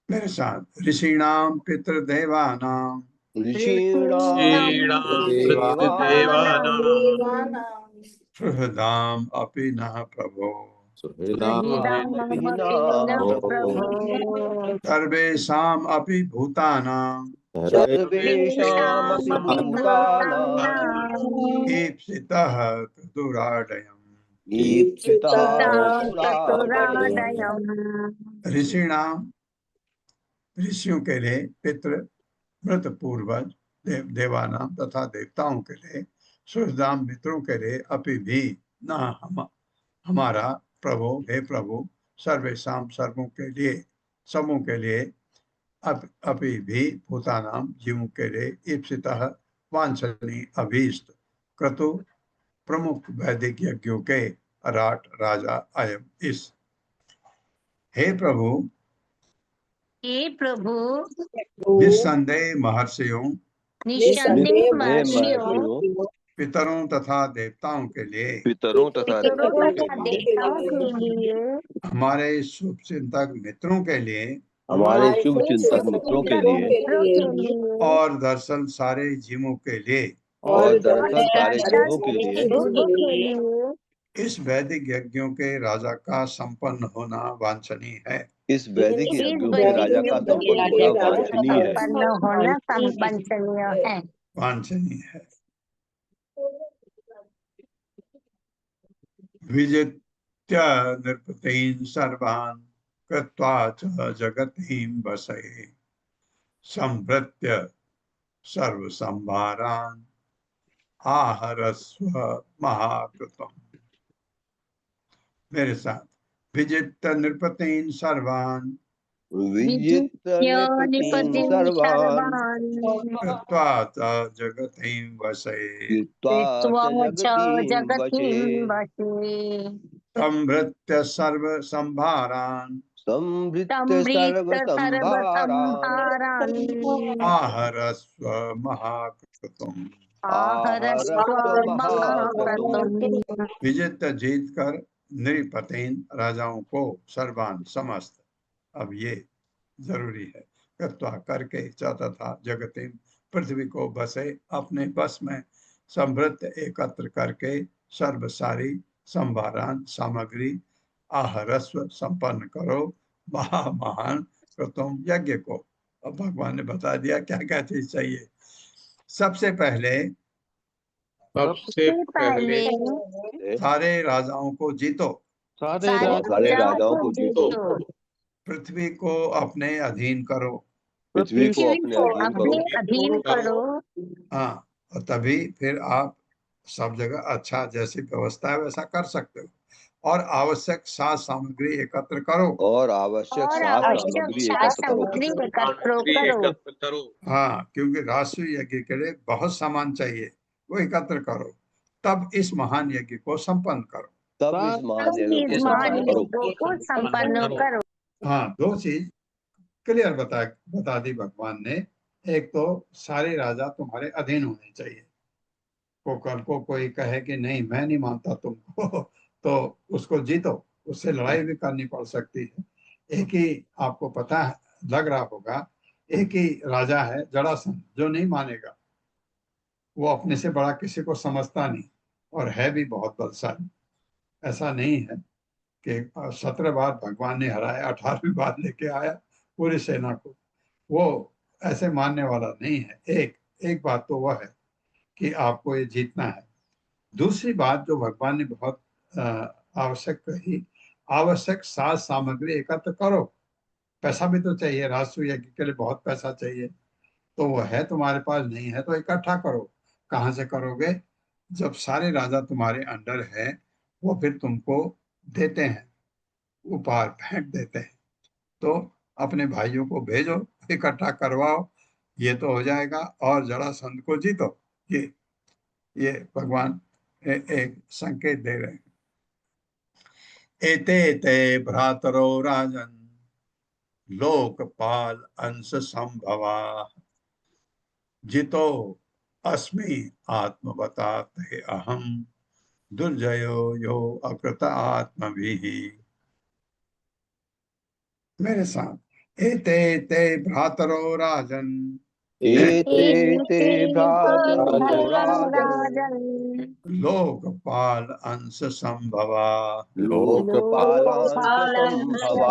Speaker 2: मेरे साथ, ऋषीणाम पितृदेवानाम सुहृदाम अपि नः प्रभो सर्वेषाम अपि भूतानां ईप्सितः क्रतुराडयम्। ऋषिणाम ऋषियों के लिए, पितृ मृत पूर्वज देवानाम तथा देवताओं के लिए, सुहृदाम मित्रों के लिए, अपि भी न हमारा प्रभु, हे प्रभु, सर्वेशाम सर्वों के लिए अपि भी भूतानाम जीवों के लिए, ईप्सितः वांछनीय अभीष्ट क्रतु प्रमुख वैदिक यज्ञों के अराट राजा अयम इस। हे प्रभु, निस्संदेह महर्षियों, पितरों तथा देवताओं के लिए, हमारे शुभचिंतक मित्रों के लिए, और दरअसल सारे जीवों के लिए, इस वैदिक यज्ञों के राजा का संपन्न होना वांछनीय है।
Speaker 7: इस वैदिक यज्ञों के राजा का संपन्न होना
Speaker 2: वांछनीय है। विजित्य नृपतीन् सर्वान् कृत्वा च जगतीं वसये संभृत्य सर्वसंभारान् आहरस्व महाकृतम्। मेरे साथ, विजित्य नृपतीन् सर्वान् कृत्वा च जगतीं वसये संभृत्य सर्वसंभारान् आहरस्व महाकृतम्।
Speaker 4: आहरस्वमहाक्रतुम्
Speaker 2: विजित जीत कर नृपतेन राजाओं को सर्वान समस्त। अब ये जरूरी है। कृत्वा करके तथा जगतिम पृथ्वी को बसे अपने बस में समृद्ध एकत्र करके सर्व सारी संभारान सामग्री आहरस्व संपन्न करो महान कृतुम यज्ञ को। अब भगवान ने बता दिया क्या क्या चीज चाहिए। सबसे पहले
Speaker 4: सबसे पहले
Speaker 2: सारे राजाओं को जीतो,
Speaker 4: सारे
Speaker 7: सारे राजाओं को जीतो,
Speaker 2: पृथ्वी को अपने अधीन करो।
Speaker 7: पृथ्वी को अपने अधीन करो।
Speaker 2: हाँ, और तभी फिर आप सब जगह अच्छा जैसी व्यवस्था है वैसा कर सकते हो। और आवश्यक साज सामग्री एकत्र करो।
Speaker 7: और आवश्यक साज सामग्री एकत्र करो।
Speaker 2: हाँ, क्योंकि राष्ट्रीय यज्ञ के लिए बहुत सामान चाहिए, वो एकत्र करो। तब इस महान यज्ञ को संपन्न करो।
Speaker 7: तब इस महान यज्ञ को संपन्न करो।
Speaker 2: हाँ, दो चीज क्लियर बता दी भगवान ने। एक तो सारे राजा तुम्हारे अधीन होने चाहिए। को कल को कोई कहे कि नहीं मैं नहीं मानता तुमको तो उसको जीतो, उससे लड़ाई भी करनी पड़ सकती है। एक ही आपको पता है, लग रहा होगा, एक ही राजा है जरासंध, जो नहीं मानेगा। वो अपने से बड़ा किसी को समझता नहीं और है भी बहुत बलशाली। ऐसा नहीं है कि 17 बार भगवान ने हराया, 18वीं बार लेके आया पूरी सेना को। वो ऐसे मानने वाला नहीं है। एक बात तो वह है कि आपको ये जीतना है। दूसरी बात जो भगवान ने बहुत आवश्यक कही, आवश्यक साज सामग्री एकत्र करो। पैसा भी तो चाहिए, राष्ट्रीय यज्ञ के लिए बहुत पैसा चाहिए। तो वो है तुम्हारे पास, नहीं है तो इकट्ठा करो। कहाँ से करोगे? जब सारे राजा तुम्हारे अंडर है, वो फिर तुमको देते हैं, उपहार भेंट देते हैं। तो अपने भाइयों को भेजो, इकट्ठा करवाओ, ये तो हो जाएगा। और जरासंध को जीतो। ये भगवान एक संकेत दे रहे हैं। एते ते भ्रातरो राजन लोकपाल अंश संभवा जितो अस्मि आत्मवताते अहम दुर्जयो यो अकृत आत्मभिः। मेरे साथ, एते ते भ्रातरो राजन,
Speaker 7: एते भ्रातरो राजन्
Speaker 2: लोकपाल अंश संभवा
Speaker 7: लोकपालांश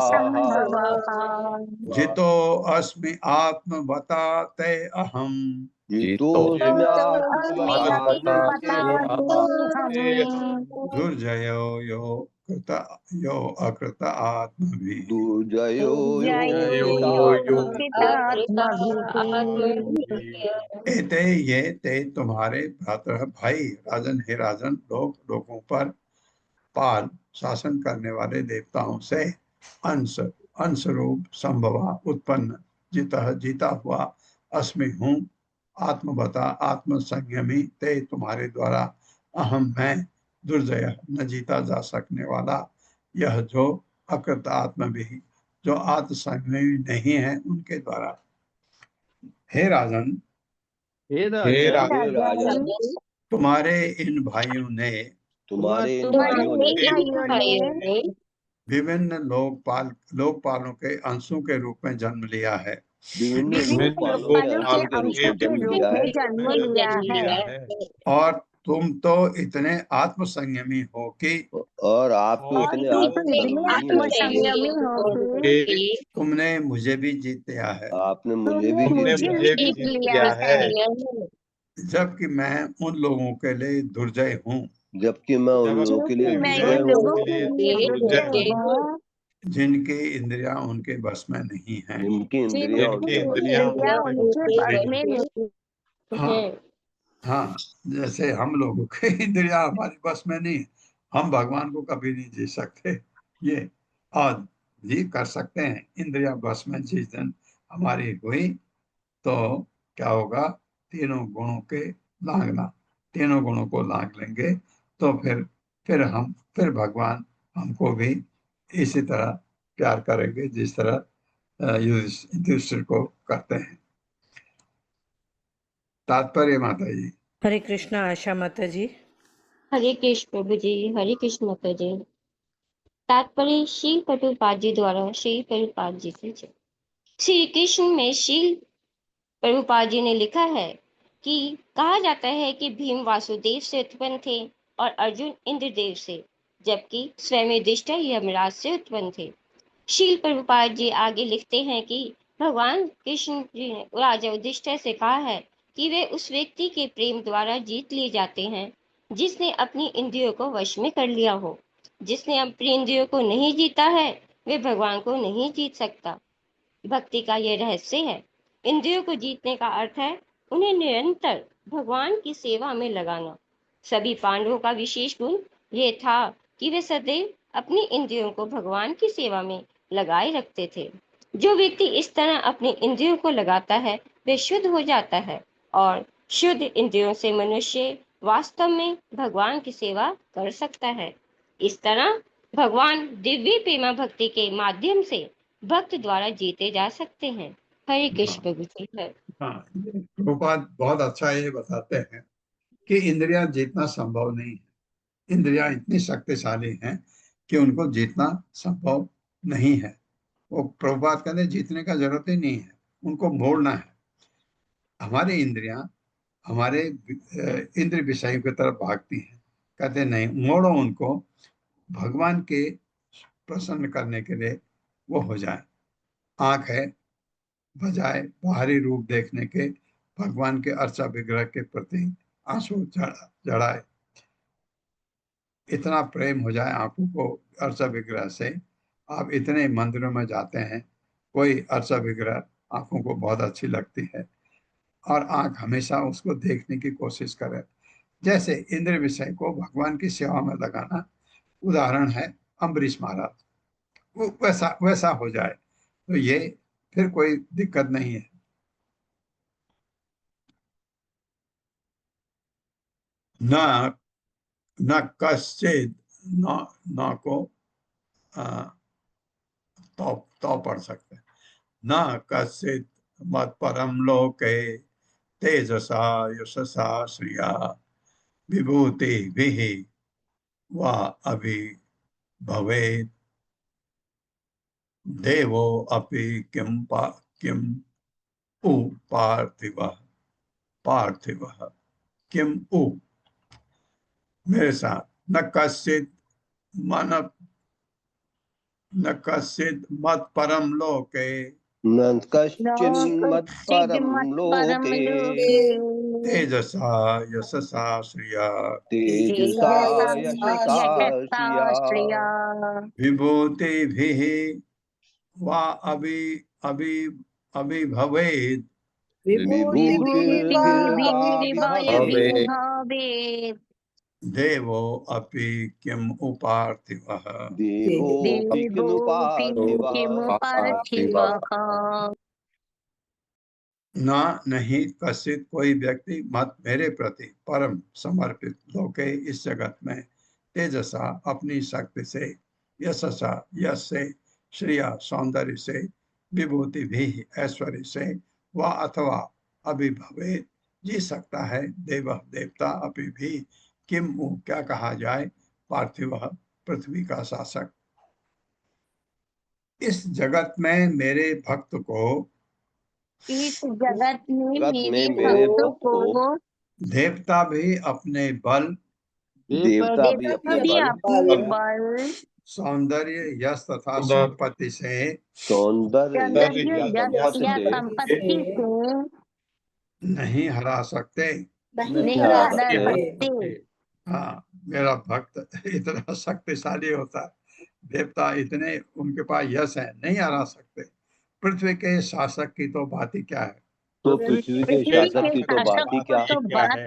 Speaker 7: संभवाः
Speaker 2: जितो अस्मि आत्मवताते अहम
Speaker 7: जितोऽस्मि
Speaker 2: दुर्जयो यो अकृत आत्मभिः।
Speaker 7: दुर्जयो
Speaker 2: एते ये ते तुम्हारे भ्रातर भाई राजन, हे राजन, लोगों पर पाल शासन करने वाले देवताओं से अंश रूप संभवा उत्पन्न जीता हुआ अस्मि हूँ आत्मवता आत्म संयमी ते तुम्हारे द्वारा अहम मैं दुर्जय न जीता जा सकने वाला यह जो अकृत आत्म भी जो आत्म संयमी नहीं है उनके द्वारा। हे राजन, तुम्हारे इन भाइयों ने विभिन्न लोकपालों के अंशों के रूप में जन्म लिया है। और तुम तो इतने आत्म संयमी हो कि तुमने मुझे भी जीत लिया है।
Speaker 7: आपने मुझे भी जीत लिया है।
Speaker 2: जबकि मैं उन लोगों के लिए दुर्जय हूँ,
Speaker 7: जबकि मैं उन लोगों के लिए दुर्जय हूँ
Speaker 2: जिनकी इंद्रियां उनके बस में नहीं है।
Speaker 7: जिनकी इंद्रियां उनके बस में नहीं।
Speaker 2: हाँ, जैसे हम लोगों की इंद्रियां हमारे बस में नहीं, हम भगवान को कभी नहीं जी सकते ये, और जी कर सकते हैं इंद्रियां बस में। जिस दिन हमारी हुई तो क्या होगा? तीनों गुणों को लांग लेंगे तो फिर भगवान हमको भी इसी तरह प्यार करेंगे जिस तरह युधिष्ठिर को करते हैं। तात्पर्य माता जी,
Speaker 5: हरे कृष्ण आशा माता जी।
Speaker 11: हरे कृष्ण प्रभु जी, हरे कृष्ण माता जी। तात्पर्य श्री प्रभुपाद जी द्वारा श्री प्रभुपाद जी की जय। श्री कृष्ण में श्री प्रभुपाद जी ने लिखा है कि कहा जाता है कि भीम वासुदेव से उत्पन्न थे और अर्जुन इंद्रदेव से, जबकि स्वयं युधिष्ठिर यमराज से उत्पन्न थे। श्रील प्रभुपाद जी आगे लिखते हैं कि भगवान कृष्ण जी ने राजा युधिष्ठिर से कहा है कि वे उस व्यक्ति के प्रेम द्वारा जीत लिए जाते हैं जिसने अपनी इंद्रियों को वश में कर लिया हो। जिसने अपनी इंद्रियों को नहीं जीता है वे भगवान को नहीं जीत सकता। भक्ति का यह रहस्य है। इंद्रियों को जीतने का अर्थ है उन्हें निरंतर भगवान की सेवा में लगाना। सभी पांडवों का विशेष गुण यह था कि वे सदैव अपनी इंद्रियों को भगवान की सेवा में लगाए रखते थे। जो व्यक्ति इस तरह अपनी इंद्रियों को लगाता है वे शुद्ध हो जाता है और शुद्ध इंद्रियों से मनुष्य वास्तव में भगवान की सेवा कर सकता है। इस तरह भगवान दिव्य प्रेमा भक्ति के माध्यम से भक्त द्वारा जीते जा सकते हैं। हरे कृष्ण प्रभु जी। है
Speaker 2: हाँ, प्रभुपाद बहुत अच्छा ये बताते हैं कि इंद्रियां जीतना संभव नहीं है। इंद्रियां इतनी शक्तिशाली हैं कि उनको जीतना संभव नहीं है। वो प्रभुपाद कहते हैं जीतने का जरूरत ही नहीं है, उनको मोड़ना है। हमारी इंद्रियां हमारे इंद्र विषयों की तरफ भागती हैं। कहते नहीं, मोड़ो उनको, भगवान के प्रसन्न करने के लिए वो हो जाए। आंख है, बजाय बाहरी रूप देखने के भगवान के अर्चा विग्रह के प्रति आंसू जड़ाए। इतना प्रेम हो जाए आंखों को अर्चा विग्रह से। आप इतने मंदिरों में जाते हैं, कोई अर्चा विग्रह आंखों को बहुत अच्छी लगती है और आंख हमेशा उसको देखने की कोशिश करे। जैसे इंद्र विषय को भगवान की सेवा में लगाना उदाहरण है अम्बरीश महाराज, वो वैसा वैसा हो जाए तो ये फिर कोई दिक्कत नहीं है। न न कश्चित, न को तो पढ़ सकते हैं। न कश्चित मत परम लोके तेजसा यशसा श्रिया विभूति विहि वा अभि भवेत् देवो अपि किम उ पार्थिवः किम उ। मेरे साथ, न कश्चित मन न कश्चित मत परम लोके
Speaker 7: न कश्चिन्मत् परं लोके
Speaker 2: तेजसा यशसा श्रिया
Speaker 7: तेजसा यशसा श्रिया
Speaker 2: विभूतिभिः वा अभि भवेत्
Speaker 7: विभूतिर्भिर्वा
Speaker 2: देवो अपि किम उपार्थिवः।
Speaker 7: देवोऽपि किमुपार्थिवः।
Speaker 2: नहीं कश्चित कोई व्यक्ति मत मेरे प्रति परम समर्पित लोके इस जगत में तेजसा अपनी शक्ति से, यशसा यश से, श्रिया सौंदर्य से, विभूति भी ऐश्वर्य से, व अथवा अभिभवे जी सकता है, देव देवता अपि भी किम क्या कहा जाए, पार्थिव पृथ्वी का शासक। इस जगत में मेरे भक्त को,
Speaker 11: इस जगत में
Speaker 7: मेरे
Speaker 11: मेरे
Speaker 7: भक्त
Speaker 11: भक्त को
Speaker 2: देवता भी अपने बल,
Speaker 7: देवता भी अपने बल
Speaker 2: सौंदर्य यश तथा संपत्ति से,
Speaker 7: सौंदर्य यश
Speaker 11: या
Speaker 7: से
Speaker 11: संपत्ति से
Speaker 2: नहीं हरा सकते।
Speaker 11: नहीं हरा सकते।
Speaker 2: हाँ, मेरा भक्त इतना शक्तिशाली होता है, देवता इतने उनके पास यश है, नहीं हरा सकते। पृथ्वी के शासक की तो बात ही क्या है।
Speaker 7: तो पृथ्वी के शासक की तो बात ही क्या
Speaker 11: तो बात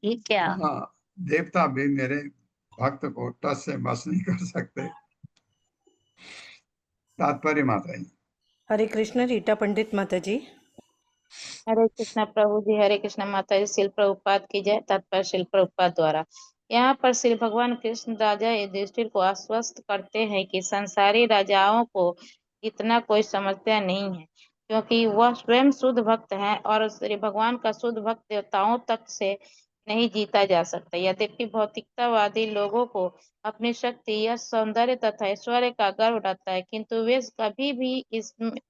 Speaker 11: ही क्या।
Speaker 2: हाँ, देवता भी मेरे भक्त को टस से मस नहीं कर सकते। तात्पर्य माता जी।
Speaker 5: हरे कृष्ण रीटा पंडित माता जी।
Speaker 12: हरे कृष्णा प्रभु जी, हरे कृष्णा माता जी। शिल प्रभुपाद की जय। तत्पर शिल प्रभुपाद द्वारा यहाँ पर श्री भगवान कृष्ण राजा युधिष्ठिर को आश्वस्त करते हैं कि संसारी राजाओं को इतना कोई समस्या नहीं है, क्योंकि वह स्वयं शुद्ध भक्त हैं और श्री भगवान का शुद्ध भक्त देवताओं तक से नहीं जीता जा सकता। यद्यपि भौतिकतावादी लोगों को अपनी शक्ति या सौंदर्य तथा ऐश्वर्य का गर्व रहता है, किंतु वे कभी भी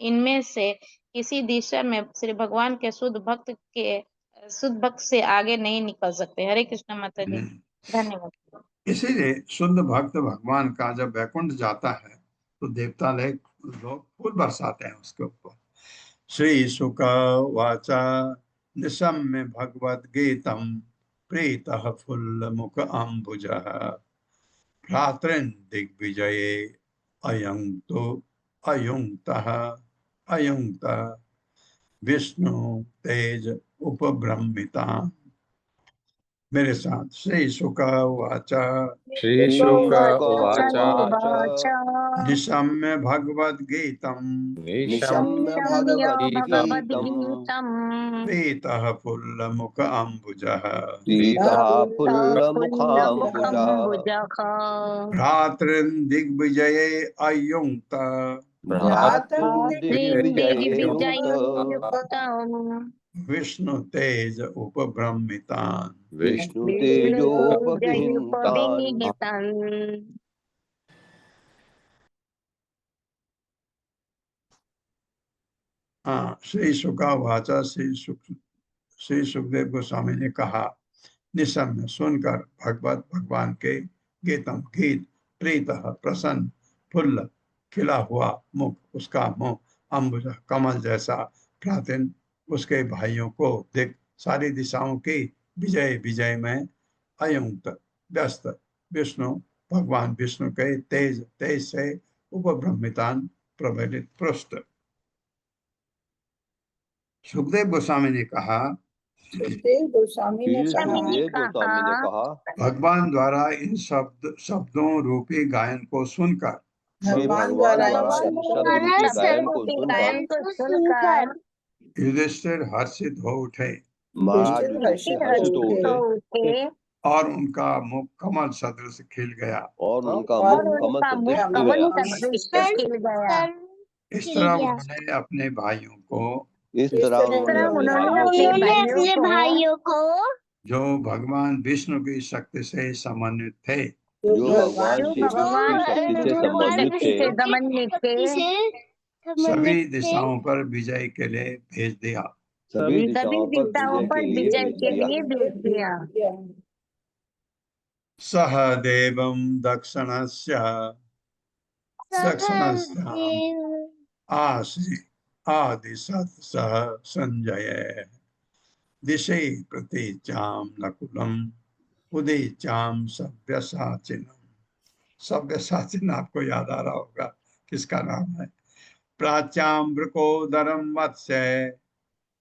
Speaker 12: इनमें से किसी दिशा में श्री भगवान के शुद्ध भक्त से आगे नहीं निकल सकते। हरे कृष्ण माता जी, धन्यवाद।
Speaker 2: इसीलिए शुद्ध भक्त भगवान का जब वैकुंठ जाता है तो देवता लोग फूल बरसाते हैं उसके ऊपर। श्री शुक वाचा निशम्य भगवद गीतम प्रीतः फुल्ल मुख अम्बुज भ्रातृन् दिग्विजये अयुङ्क्तः विष्णु तेज उपब्रह्मिता। मेरे साथ श्री शुक वाचा
Speaker 6: श्री शुक उवाच
Speaker 2: निशम्य भगवद गीतम
Speaker 7: निशम्य भगवद्गीतं
Speaker 2: प्रीतः फुल्ल मुख अम्बुजः
Speaker 7: प्रीतः फुल्लमुखाम्बुजः
Speaker 2: भ्रातृन् दिग्विजये अयुङ्क्त
Speaker 7: दिग्विजययुक्तं
Speaker 2: विष्णु तेज उपब्रह्मितान्
Speaker 7: विष्णुतेजोपविहितान्।
Speaker 2: हाँ, श्री शुका वाचा श्री सुखदेव गोस्वामी ने कहा, निशम्य सुनकर भगवान के गीत प्रीतः प्रसन्न फुल्ल खिला हुआ मुख, उसका मुंह अम्बुज कमल जैसा, प्रातिन उसके भाइयों को दिख सारी दिशाओं की विजय में अयुक्त व्यस्त विष्णु भगवान विष्णु के तेज से उपब्रह्मितान प्रबलित पृष्ठ। सुखदेव गोस्वामी ने कहा, भगवान द्वारा इन शब्दों रूपी गायन को सुनकर युधिष्ठिर हर्षित हो उठे और उनका मुख कमल सदृश खिल गया। इस तरह उन्होंने अपने भाइयों को जो भगवान विष्णु की शक्ति से समन्वित थे सभी दिशाओं पर विजय के लिए भेज दिया। सह देवं आदिशत सह संजय दिशे प्रतीचाम नकुलम उदीचाम सव्यसाचिनम। सव्यसाचिन आपको याद आ रहा होगा किसका नाम है? प्राच्याम वृकोदरम मत्स्य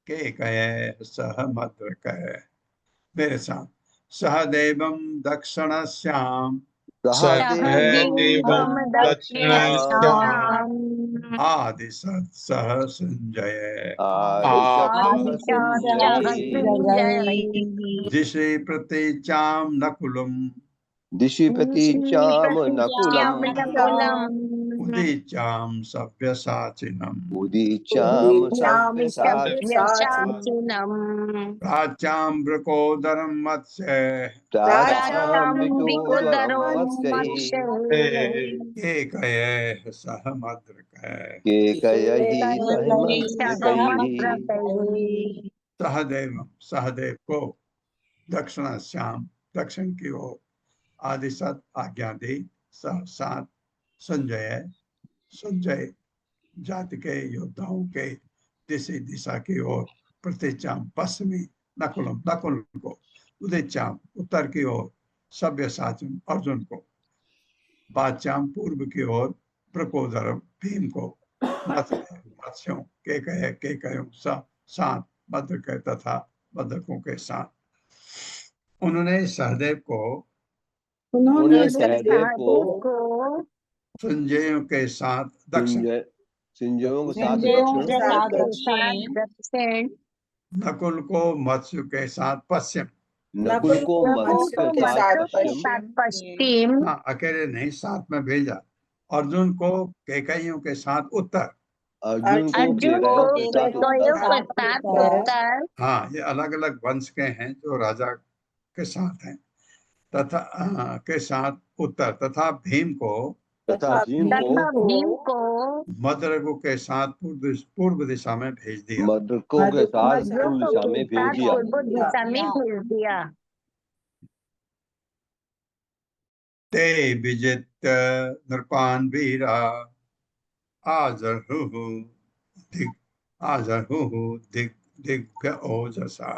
Speaker 2: के कहे सह मद्रकः। मेरे साथ सहदेवम दक्षिणस्याम आदिशत सह संजय दिशि प्रतीचाम नकुलम उदीचाम सव्यसाचिनम प्राच्याम वृकोदरम मत्स्य के कहे सह मद्रकः। सहदेव को दक्षिणाश्याम दक्षिण की ओर आदिशत आज्ञा दी, साथ संजय जाति के योद्धाओं के दिशा की ओर प्रतीचाम पश्चिमी नकुल को उदयचाम उत्तर की ओर सव्यसाचन अर्जुन को बाच्याम पूर्व की ओर प्रकोदरम भीम को मत्स्यों के कयों साथ भद्रक तथा भद्रकों के साथ। उन्होंने सहदेव को संजयों के साथ दक्षिण नकुल को मत्स्य के साथ पश्चिम अकेले नहीं साथ में भेजा। अर्जुन को कैकइयों के साथ उत्तर हाँ, ये अलग अलग वंश के हैं जो राजा के साथ है तथा के साथ उत्तर तथा भीम को
Speaker 7: तथा भीम को
Speaker 2: मद्रगु के साथ पूर्व दिशा में भेज दिया।
Speaker 7: मद्रकों के साथ पूर्व दिशा में भेज दिया।
Speaker 11: पूर्व दिशा में भेज दिया।
Speaker 2: ते विजित नृपान वीरा आजर्हुः दिग्भ्य ओजसा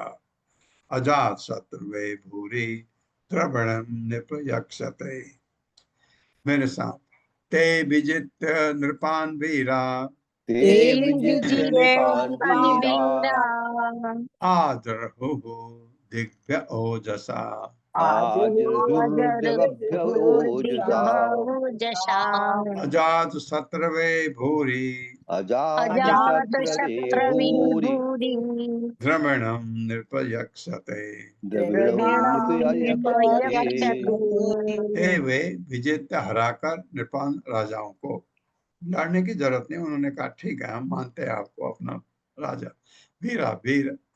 Speaker 2: अजात शत्रुवे भूरि द्रविणं निपयक्षते। मेरे साथ ते विजित नृपान वीरा आजर्हुः दिग्भ्य ओजसा अजात शत्रुवे भूरि द्रविणं निपयक्षते। वे विजेत हराकर नृपान राजाओं को लड़ने की जरूरत नहीं। उन्होंने कहा ठीक है, हम मानते हैं आपको अपना राजा। वीर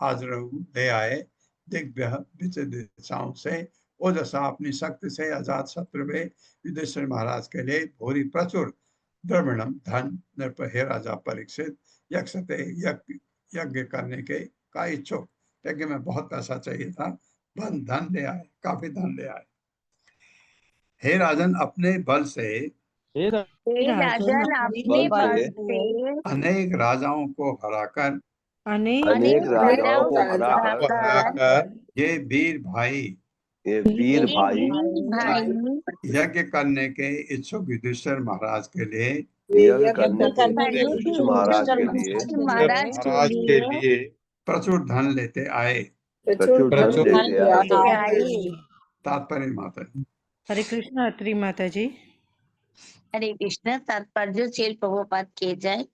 Speaker 2: आजरहु ले आए दिग्भ्य विचित्र दिशाओं से ओजसा अपनी शक्ति से अजात शत्रुवे युधिष्ठिर महाराज के लिए भूरि प्रचुर द्रविणम धन नृप हे राजा परीक्षित यक्षते यज्ञ करने के का इच्छुक, यज्ञ में बहुत पैसा चाहिए था, धन ले आए, काफी धन ले आए। हे राजन अपने बल से अनेक राजाओं को हराकर ये वीर भाई यज्ञ करने के इच्छुक युधिष्ठिर महाराज के लिए प्रचुर धन लेते आए। तात्पर्य माता जी।
Speaker 5: हरे कृष्ण। अत्री माता जी।
Speaker 11: हरे कृष्ण। तात्पर्य श्रील प्रभुपाद किए जाए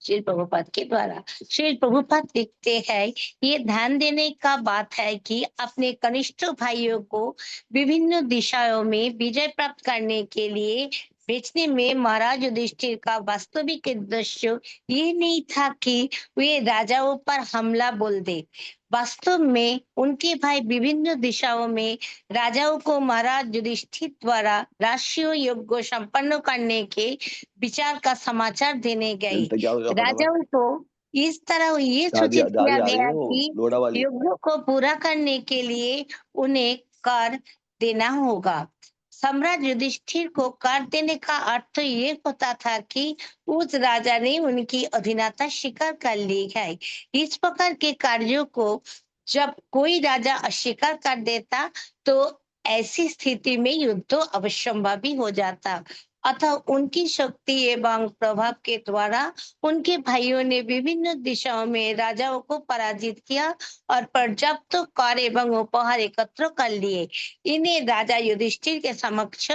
Speaker 11: श्रील प्रभुपाद के द्वारा। श्रील प्रभुपाद लिखते हैं, ये ध्यान देने का बात है कि अपने कनिष्ठ भाइयों को विभिन्न दिशाओं में विजय प्राप्त करने के लिए बेचने में महाराज युधिष्ठिर का वास्तविक उद्देश्य ये नहीं था कि वे राजाओं पर हमला बोल दे। वास्तव में उनके भाई विभिन्न दिशाओं में राजाओं को महाराज युधिष्ठिर द्वारा राष्ट्रीय यज्ञ संपन्न करने के विचार का समाचार देने गए। राजाओं को इस तरह ये सूचित किया गया कि यज्ञ को पूरा करने के लिए उन्हें कर देना होगा। सम्राट युधिष्ठिर को कर देने का अर्थ ये होता था कि उस राजा ने उनकी अधीनता स्वीकार कर ली है। इस प्रकार के कार्यों को जब कोई राजा अस्वीकार कर देता तो ऐसी स्थिति में युद्ध अवश्यंभावी हो जाता। अतः उनकी शक्ति एवं प्रभाव के द्वारा उनके भाइयों ने विभिन्न दिशाओं में राजाओं को पराजित किया और पर्याप्त कर एवं उपहार एकत्र कर लिए। इन्हें राजा युधिष्ठिर के समक्ष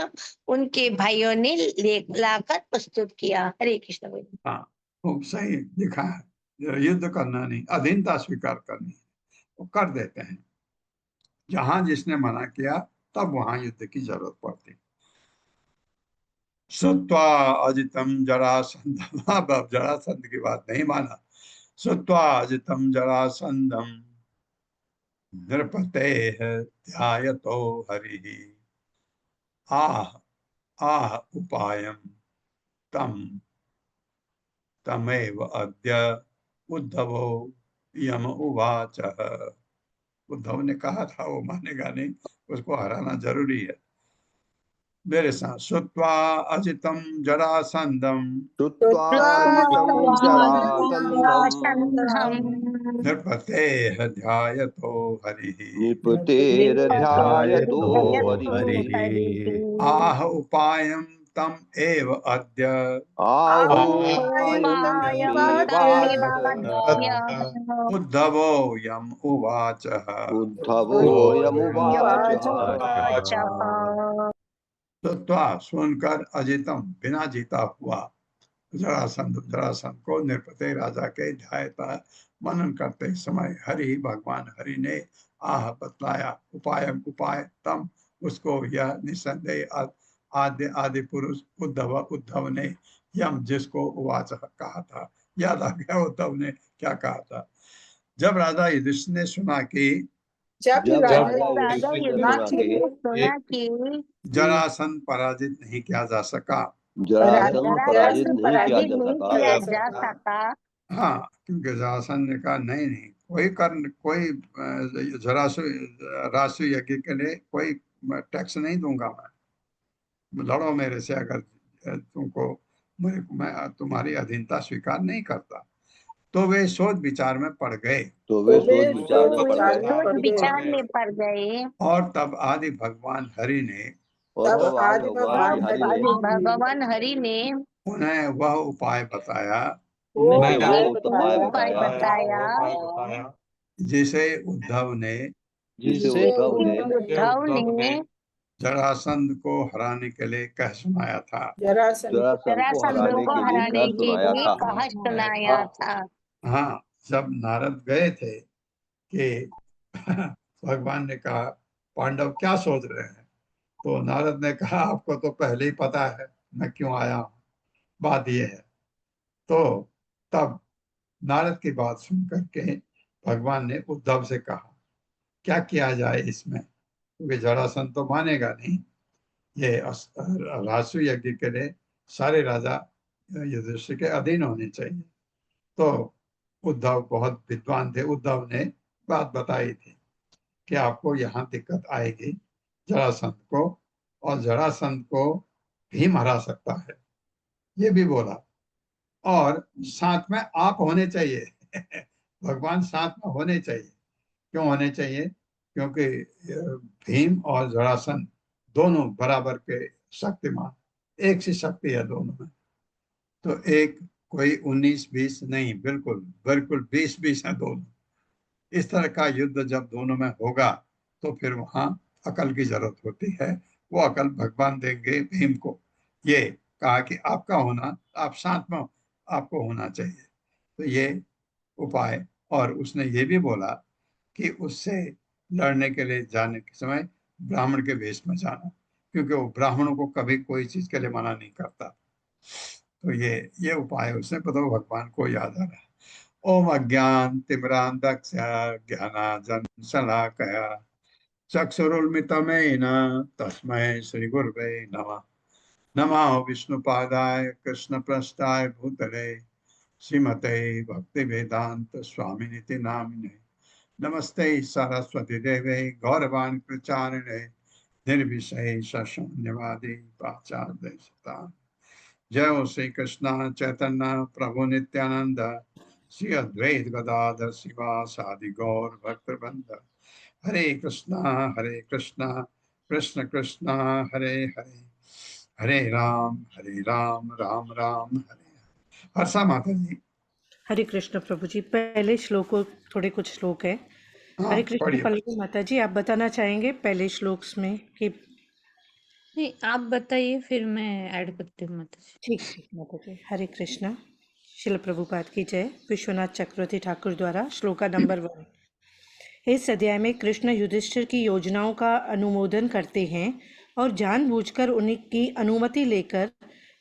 Speaker 11: उनके भाइयों ने लाकर प्रस्तुत किया। हरे कृष्ण।
Speaker 2: हाँ, खूब सही लिखा है। युद्ध करना नहीं, अधीनता स्वीकार करनी, वो कर देते हैं। जहां जिसने मना किया तब वहां युद्ध की जरूरत पड़ती। श्रुत्वा अजितम जरासंधम, अब जरासंध की बात नहीं माना। श्रुत्वा अजितम जरासंधम नृपतेः ध्यायतो हरिः आह उपायं तमेव अद्य उद्धवो यम उवाच। उद्धव ने कहा था वो मानेगा नहीं, उसको हराना जरूरी है। मेरे साथ श्रुत्वा अजितम जरासंधम नृपतेः ध्यायतो हरिः आह उपायं तम एव अद्य उद्धवो यम उवाच। श्रुत्वा सुनकर अजितम बिना जीता हुआ जरासंध को नृपते राजा के ध्यायता मनन करते समय हरि भगवान हरि ने आह बतलाया उपाय तम उसको यह निसंदेह आदि पुरुष उद्धव ने यम जिसको उवाच कहा था। याद आ गया उद्धव ने क्या कहा था। जब राजा युधिष्ठिर ने सुना कि
Speaker 10: जब
Speaker 7: जब
Speaker 10: राजा
Speaker 7: राजा
Speaker 10: युधिष्ठिर
Speaker 7: युधिष्ठिर
Speaker 10: ने
Speaker 7: ने सुना कि
Speaker 11: सुना कि
Speaker 2: जरासंध पराजित नहीं किया जा सका।
Speaker 7: जरासंध पराजित
Speaker 10: जरासंध
Speaker 7: नहीं किया
Speaker 10: पराजित
Speaker 7: जा
Speaker 10: नहीं
Speaker 7: सका,
Speaker 10: किया
Speaker 11: जा
Speaker 10: सका।
Speaker 11: सका।
Speaker 2: हाँ, क्योंकि जरासंध ने कहा नहीं कोई रासु यज्ञ के लिए कोई टैक्स नहीं दूंगा, मैं लड़ो मेरे से, अगर तुमको मैं तुम्हारी अधीनता स्वीकार नहीं करता। तो वे सोच विचार में पड़ गए
Speaker 7: तो वे सोच विचार में पड़ गए।
Speaker 11: सोच विचार में पड़ गए।
Speaker 2: और तब आदि भगवान हरि ने
Speaker 7: और तब आज भगवान हरि ने
Speaker 11: भगवान हरि ने
Speaker 2: उन्हें वह उपाय बताया
Speaker 7: उन्हें वो
Speaker 11: उपाय
Speaker 7: उपाय
Speaker 11: बताया
Speaker 2: जिसे उद्धव ने
Speaker 11: उद्धव ने
Speaker 2: जरासंध को हराने के लिए कह सुनाया था।
Speaker 10: जरासंध
Speaker 11: जरासंध को हराने के लिए कहा सुनाया था।
Speaker 2: हाँ, जब नारद गए थे कि भगवान ने कहा पांडव क्या सोच रहे हैं, तो नारद ने कहा आपको तो पहले ही पता है मैं क्यों आया हूँ, बात यह है। तो तब नारद की बात सुन करके भगवान ने उद्धव से कहा क्या किया जाए इसमें, क्योंकि जरासंध तो मानेगा नहीं, ये रासु यज्ञ के लिए सारे राजा युधिष्ठिर के अधीन होने चाहिए। तो उद्धव बहुत विद्वान थे, उद्धव ने बात बताई थी कि आपको यहाँ दिक्कत आएगी जरासंध को, और जरासंध को भीम हरा सकता है, ये भी बोला। और साथ में आप होने चाहिए भगवान साथ में होने चाहिए। क्यों होने चाहिए? क्योंकि भीम और जरासंध दोनों बराबर के शक्तिमान, एक सी शक्ति है दोनों में। तो एक कोई 19-20 नहीं, बिल्कुल 20-20 है दोनों। इस तरह का युद्ध जब दोनों में होगा तो फिर वहां अकल की जरूरत होती है। वो अकल भगवान देंगे भीम को। ये कहा कि आपका होना, आप साथ में आपको होना चाहिए। तो ये उपाय, और उसने ये भी बोला कि उससे लड़ने के लिए जाने के समय ब्राह्मण के वेश में जाना, क्योंकि वो ब्राह्मणों को कभी कोई चीज के लिए मना नहीं करता। तो ये उपाय उसने पता भगवान को याद आ रहा है। ओम अज्ञान तिमिरांधस्य ज्ञानांजन शलाकया चक्षुरुन्मिलितं तस्मै श्री गुरवे नमः। नमः विष्णुपादाय कृष्णप्रेष्ठाय भूतले श्रीमते भक्तिवेदांत स्वामिनिति नामिने। नमस्ते सरस्वती देवे गौरवाणी प्रचारिणे निर्विशेष शून्यवादी पाश्चात्य सिद्धांत। जय श्री कृष्ण चैतन्य प्रभु नित्यानंद श्री अद्वैत गदाधर शिवासादि गौर भक्तवृंद। हरे कृष्णा कृष्ण कृष्ण हरे हरे, हरे राम राम राम हरे हरे। हर्षा माता जी।
Speaker 5: हरे कृष्ण प्रभु जी। पहले श्लोक थोड़े कुछ श्लोक है। हरे कृष्ण
Speaker 2: पढ़िए।
Speaker 5: पल्लवी माता जी, आप बताना चाहेंगे पहले श्लोक में कि?
Speaker 12: नहीं, आप बताइए, फिर मैं ऐड करती हूँ माता जी।
Speaker 5: ठीक माता जी। हरे कृष्णा। शिल प्रभुपाद की जय। विश्वनाथ चक्रवर्ती ठाकुर द्वारा श्लोका नंबर 1। इस अध्याय में कृष्ण युधिष्ठिर की योजनाओं का अनुमोदन करते हैं और जानबूझकर उनकी अनुमति लेकर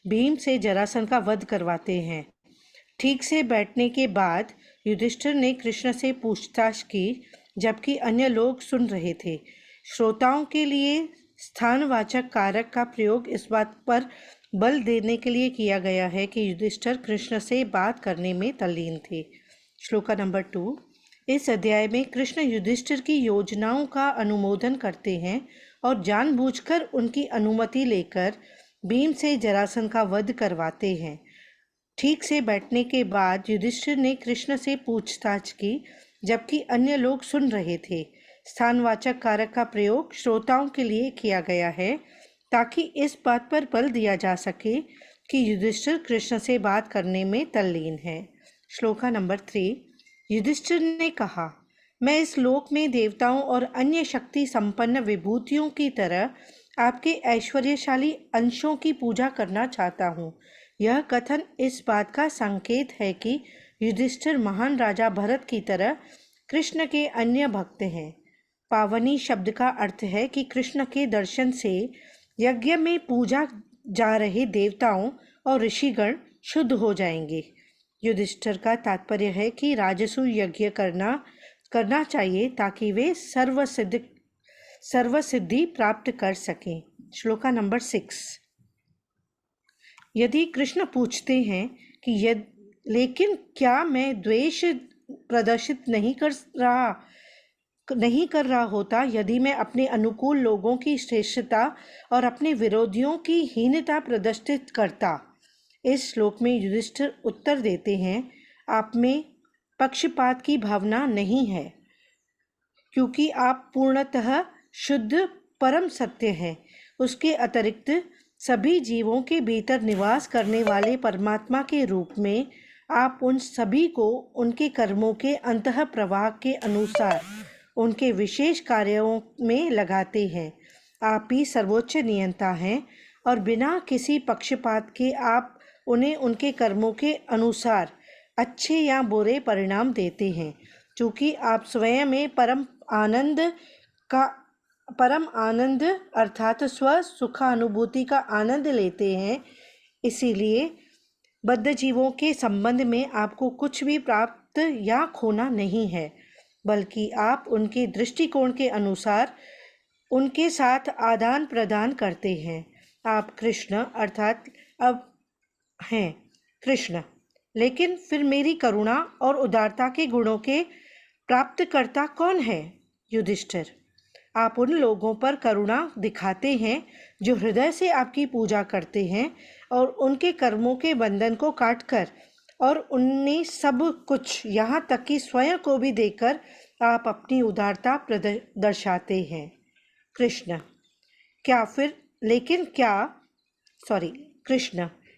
Speaker 5: भीम से जरासंध का वध करवाते हैं। ठीक से बैठने के बाद युधिष्ठिर ने कृष्ण से पूछताछ की, जबकि अन्य लोग सुन रहे थे। श्रोताओं के लिए स्थानवाचक कारक का प्रयोग इस बात पर बल देने के लिए किया गया है कि युधिष्ठिर कृष्ण से बात करने में तल्लीन थे। श्लोका नंबर 2। इस अध्याय में कृष्ण युधिष्ठिर की योजनाओं का अनुमोदन करते हैं और जानबूझकर उनकी अनुमति लेकर भीम से जरासंध का वध करवाते हैं। ठीक से बैठने के बाद युधिष्ठिर ने कृष्ण से पूछताछ की, जबकि अन्य लोग सुन रहे थे। स्थानवाचक कारक का प्रयोग श्रोताओं के लिए किया गया है ताकि इस बात पर बल दिया जा सके कि युधिष्ठिर कृष्ण से बात करने में तल्लीन है। श्लोका नंबर 3। युधिष्ठिर ने कहा, मैं इस लोक में देवताओं और अन्य शक्ति संपन्न विभूतियों की तरह आपके ऐश्वर्यशाली अंशों की पूजा करना चाहता हूँ। यह कथन इस बात का संकेत है कि युधिष्ठिर महान राजा भरत की तरह कृष्ण के अन्य भक्त हैं। पावनी शब्द का अर्थ है कि कृष्ण के दर्शन से यज्ञ में पूजा जा रहे देवताओं और ऋषिगण शुद्ध हो जाएंगे। युधिष्ठिर का तात्पर्य है कि राजसूय यज्ञ करना करना चाहिए ताकि वे सर्वसिद्धि प्राप्त कर सकें। श्लोका नंबर 6। यदि कृष्ण पूछते हैं कि लेकिन क्या मैं द्वेष प्रदर्शित नहीं कर रहा होता यदि मैं अपने अनुकूल लोगों की श्रेष्ठता और अपने विरोधियों की हीनता प्रदर्शित करता। इस श्लोक में युधिष्ठिर उत्तर देते हैं, आप में पक्षपात की भावना नहीं है, क्योंकि आप पूर्णतः शुद्ध परम सत्य हैं। उसके अतिरिक्त सभी जीवों के भीतर निवास करने वाले परमात्मा के रूप में आप उन सभी को उनके कर्मों के अंतः प्रवाह के अनुसार उनके विशेष कार्यों में लगाते हैं। आप ही सर्वोच्च नियंता हैं और बिना किसी पक्षपात के आप उन्हें उनके कर्मों के अनुसार अच्छे या बुरे परिणाम देते हैं। चूँकि आप स्वयं में परम आनंद अर्थात स्व सुखानुभूति का आनंद लेते हैं, इसीलिए बद्ध जीवों के संबंध में आपको कुछ भी प्राप्त या खोना नहीं है, बल्कि आप उनके दृष्टिकोण के अनुसार उनके साथ आदान प्रदान करते हैं। आप कृष्ण अर्थात अब हैं कृष्ण, लेकिन फिर मेरी करुणा और उदारता के गुणों के प्राप्तकर्ता कौन है? युधिष्ठिर, आप उन लोगों पर करुणा दिखाते हैं जो हृदय से आपकी पूजा करते हैं और उनके कर्मों के बंधन को काटकर और उन्हें सब कुछ यहाँ तक कि स्वयं को भी देकर आप अपनी उदारता दर्शाते हैं। कृष्ण,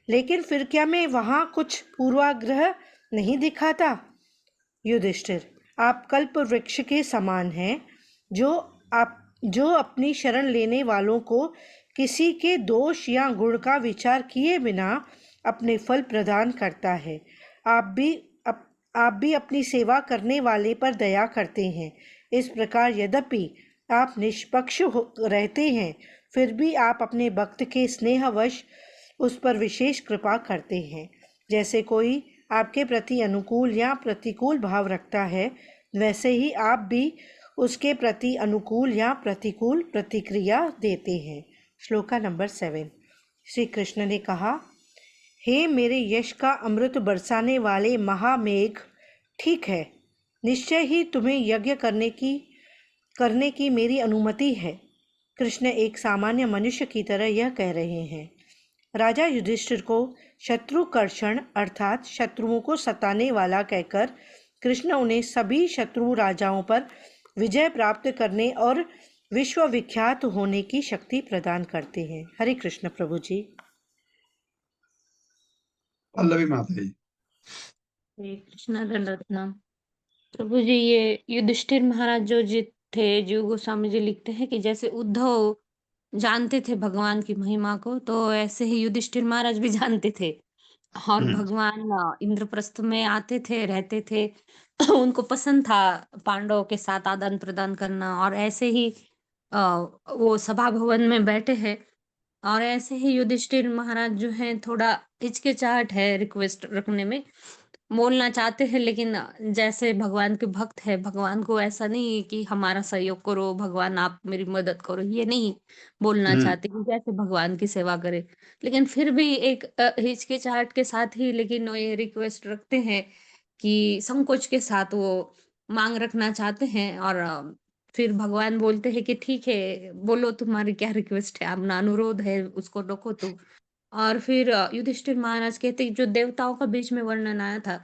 Speaker 5: लेकिन फिर क्या मैं वहाँ कुछ पूर्वाग्रह नहीं दिखाता? युधिष्ठिर, आप कल्प वृक्ष के समान हैं जो अपनी शरण लेने वालों को किसी के दोष या गुण का विचार किए बिना अपने फल प्रदान करता है। आप भी अपनी सेवा करने वाले पर दया करते हैं। इस प्रकार यद्यपि आप निष्पक्ष रहते हैं, फिर भी आप अपने भक्त के स्नेहवश उस पर विशेष कृपा करते हैं। जैसे कोई आपके प्रति अनुकूल या प्रतिकूल भाव रखता है, वैसे ही आप भी उसके प्रति अनुकूल या प्रतिकूल प्रतिक्रिया देते हैं। श्लोका नंबर 7। श्री कृष्ण ने कहा, हे मेरे यश का अमृत बरसाने वाले महामेघ, ठीक है, निश्चय ही तुम्हें यज्ञ करने की मेरी अनुमति है। कृष्ण एक सामान्य मनुष्य की तरह यह कह रहे हैं। राजा युधिष्ठिर को शत्रुकर्षण अर्थात शत्रुओं को सताने वाला कहकर कृष्ण उन्हें सभी शत्रु राजाओं पर विजय प्राप्त करने और विश्व विख्यात होने की शक्ति प्रदान करते हैं। हरे कृष्ण प्रभु जी।
Speaker 2: पल्लवी माता जी।
Speaker 12: हरे कृष्णा दंडवत प्रणाम। प्रभु जी, ये युधिष्ठिर महाराज जो जी थे, जीव गोस्वामी जी लिखते हैं कि जैसे उद्धव जानते थे भगवान की महिमा को, तो ऐसे ही युधिष्ठिर महाराज भी जानते थे और भगवान इंद्रप्रस्थ में आते थे, रहते थे। उनको पसंद था पांडवों के साथ आदान प्रदान करना, और ऐसे ही वो सभा भवन में बैठे हैं और ऐसे ही युधिष्ठिर महाराज जो है थोड़ा हिचकिचाहट है रिक्वेस्ट रखने में, बोलना चाहते हैं, लेकिन जैसे भगवान के भक्त है, भगवान को ऐसा नहीं है कि हमारा सहयोग करो भगवान, आप मेरी मदद करो, ये नहीं बोलना चाहते कि कैसे भगवान की सेवा करे। लेकिन फिर भी एक हिचकिचाहट के साथ ही लेकिन वो ये रिक्वेस्ट रखते हैं कि संकोच के साथ वो मांग रखना चाहते हैं। और फिर भगवान बोलते हैं कि ठीक है, बोलो तुम्हारी क्या रिक्वेस्ट है, अपना अनुरोध है उसको रखो तुम। और फिर युधिष्ठिर महाराज कहते हैं, जो देवताओं का बीच में वर्णन आया था,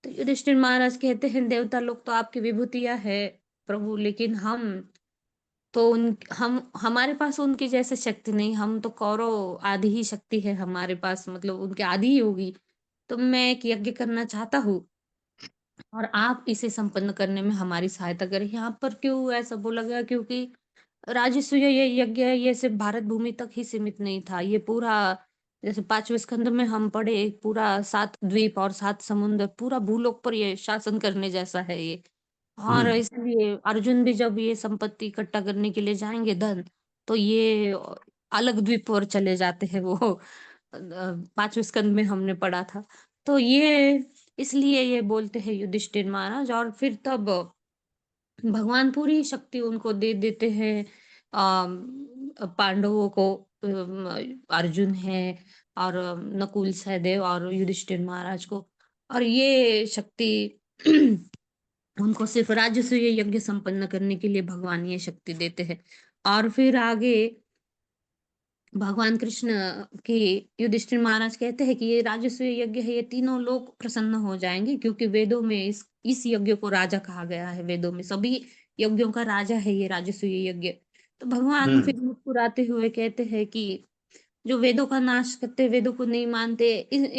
Speaker 12: तो युधिष्ठिर महाराज कहते हैं, देवता लोग तो आपकी विभूतियां है प्रभु, लेकिन हम हमारे पास उनकी जैसे शक्ति नहीं, हम तो कौरव आदि ही शक्ति है हमारे पास, मतलब उनके आदि ही होगी। तो मैं एक यज्ञ करना चाहता हूँ और आप इसे संपन्न करने में हमारी सहायता करें। यहाँ पर क्यों ऐसा बोला गया? क्योंकि राजसूय ये यज्ञ है, ये सिर्फ भारत भूमि तक ही सीमित नहीं था, ये पूरा जैसे 5वें स्कंद में हम पढ़े, पूरा 7 द्वीप और 7 समुद्र, पूरा भूलोक पर ये शासन करने जैसा है ये। और इसलिए अर्जुन भी जब ये संपत्ति इकट्ठा करने के लिए जाएंगे धन, तो ये अलग द्वीप पर चले जाते हैं, वो 5वें स्कंद में हमने पढ़ा था। तो ये इसलिए ये बोलते हैं युधिष्ठिर महाराज। और फिर तब
Speaker 11: भगवान पूरी शक्ति उनको दे देते हैं। पांडवों को अर्जुन है और नकुल सहदेव और युधिष्ठिर महाराज को, और ये शक्ति उनको सिर्फ राजसूय यज्ञ संपन्न करने के लिए भगवान ये शक्ति देते हैं। और फिर आगे भगवान कृष्ण की युधिष्ठिर महाराज कहते हैं कि ये राजसूय यज्ञ है, ये तीनों लोग प्रसन्न हो जाएंगे, क्योंकि वेदों में इस यज्ञ को राजा कहा गया है। वेदों में सभी यज्ञों का राजा है ये राजसूय यज्ञ। तो भगवान फिर मुस्कुराते हुए कहते हैं कि जो वेदों का नाश करते, वेदों को नहीं मानते,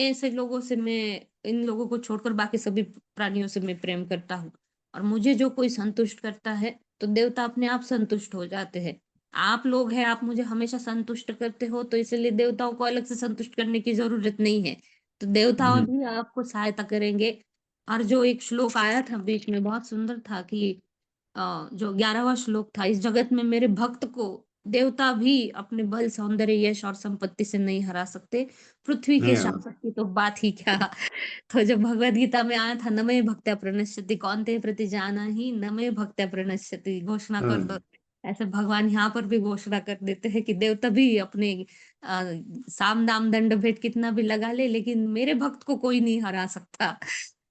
Speaker 11: ऐसे लोगों से मैं, इन लोगों को छोड़कर बाकी सभी प्राणियों से मैं प्रेम करता हूँ। और मुझे जो कोई संतुष्ट करता है तो देवता अपने आप संतुष्ट हो जाते हैं। आप लोग हैं, आप मुझे हमेशा संतुष्ट करते हो, तो इसलिए देवताओं को अलग से संतुष्ट करने की जरूरत नहीं है। तो देवताओं भी आपको सहायता करेंगे। और जो एक श्लोक आया था बीच में, बहुत सुंदर था कि जो 11वां श्लोक था, इस जगत में मेरे भक्त को देवता भी अपने बल, सौंदर्य, यश और संपत्ति से नहीं हरा सकते, पृथ्वी के
Speaker 2: नहीं हरा
Speaker 11: शासक की तो बात ही क्या। तो जब भगवद गीता में आया था, नमे भक्त्या प्रणश्यति कौन्तेय प्रति जाना ही नमे भक्त्या प्रणश्यति, घोषणा कर दो, ऐसे भगवान यहाँ पर भी घोषणा कर देते हैं कि देवता भी अपने साम दाम दंड भेद कितना भी लगा ले, लेकिन मेरे भक्त को कोई नहीं हरा सकता।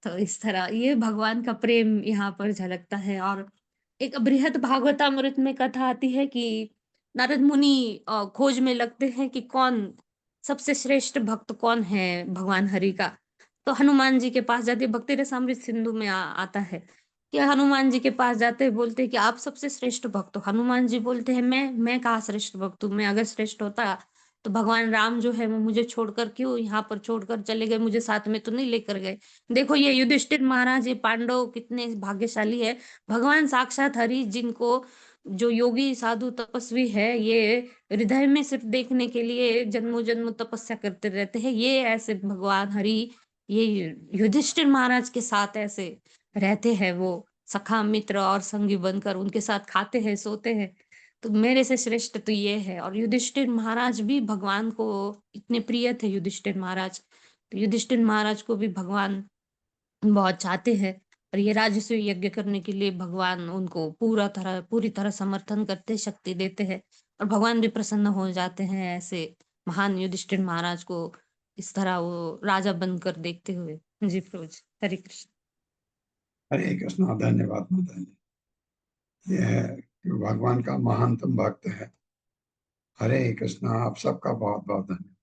Speaker 11: तो इस तरह ये भगवान का प्रेम यहाँ पर झलकता है। और एक बृहद भागवतामृत में कथा आती है कि नारद मुनि खोज में लगते हैं कि कौन सबसे श्रेष्ठ भक्त कौन है भगवान हरि का। तो हनुमान जी के पास जाते, भक्ति रसामृत सिंधु में आता है कि हनुमान जी के पास जाते हैं, बोलते हैं कि आप सबसे श्रेष्ठ भक्त हो। हनुमान जी बोलते हैं मैं कहाँ श्रेष्ठ भक्त हूँ, मैं अगर श्रेष्ठ होता तो भगवान राम जो है वो मुझे छोड़कर क्यों यहाँ पर छोड़कर चले गए, मुझे साथ में तो नहीं लेकर गए। देखो ये युधिष्ठिर महाराज, ये पांडव कितने भाग्यशाली है। भगवान साक्षात हरि, जिनको जो योगी साधु तपस्वी है ये हृदय में सिर्फ देखने के लिए जन्मों जन्म तपस्या करते रहते हैं, ये ऐसे भगवान हरि ये युधिष्ठिर महाराज के साथ ऐसे रहते हैं, वो सखा मित्र और संगी बनकर उनके साथ खाते हैं सोते हैं। तो मेरे से श्रेष्ठ तो ये है। और युधिष्ठिर महाराज भी भगवान को इतने प्रिय थे, युधिष्ठिर महाराज, तो युधिष्ठिर महाराज को भी भगवान बहुत चाहते हैं। और ये राजसूय यज्ञ करने के लिए भगवान उनको पूरी तरह समर्थन करते, शक्ति देते हैं। और भगवान भी प्रसन्न हो जाते हैं ऐसे महान युधिष्ठिर महाराज को इस तरह वो राजा बनकर देखते हुए। जी प्रभु जी, हरे कृष्ण।
Speaker 2: हरे कृष्णा। धन्यवाद माता जी। यह है कि भगवान का महानतम भक्त है। हरे कृष्णा। आप सबका बहुत बहुत धन्यवाद।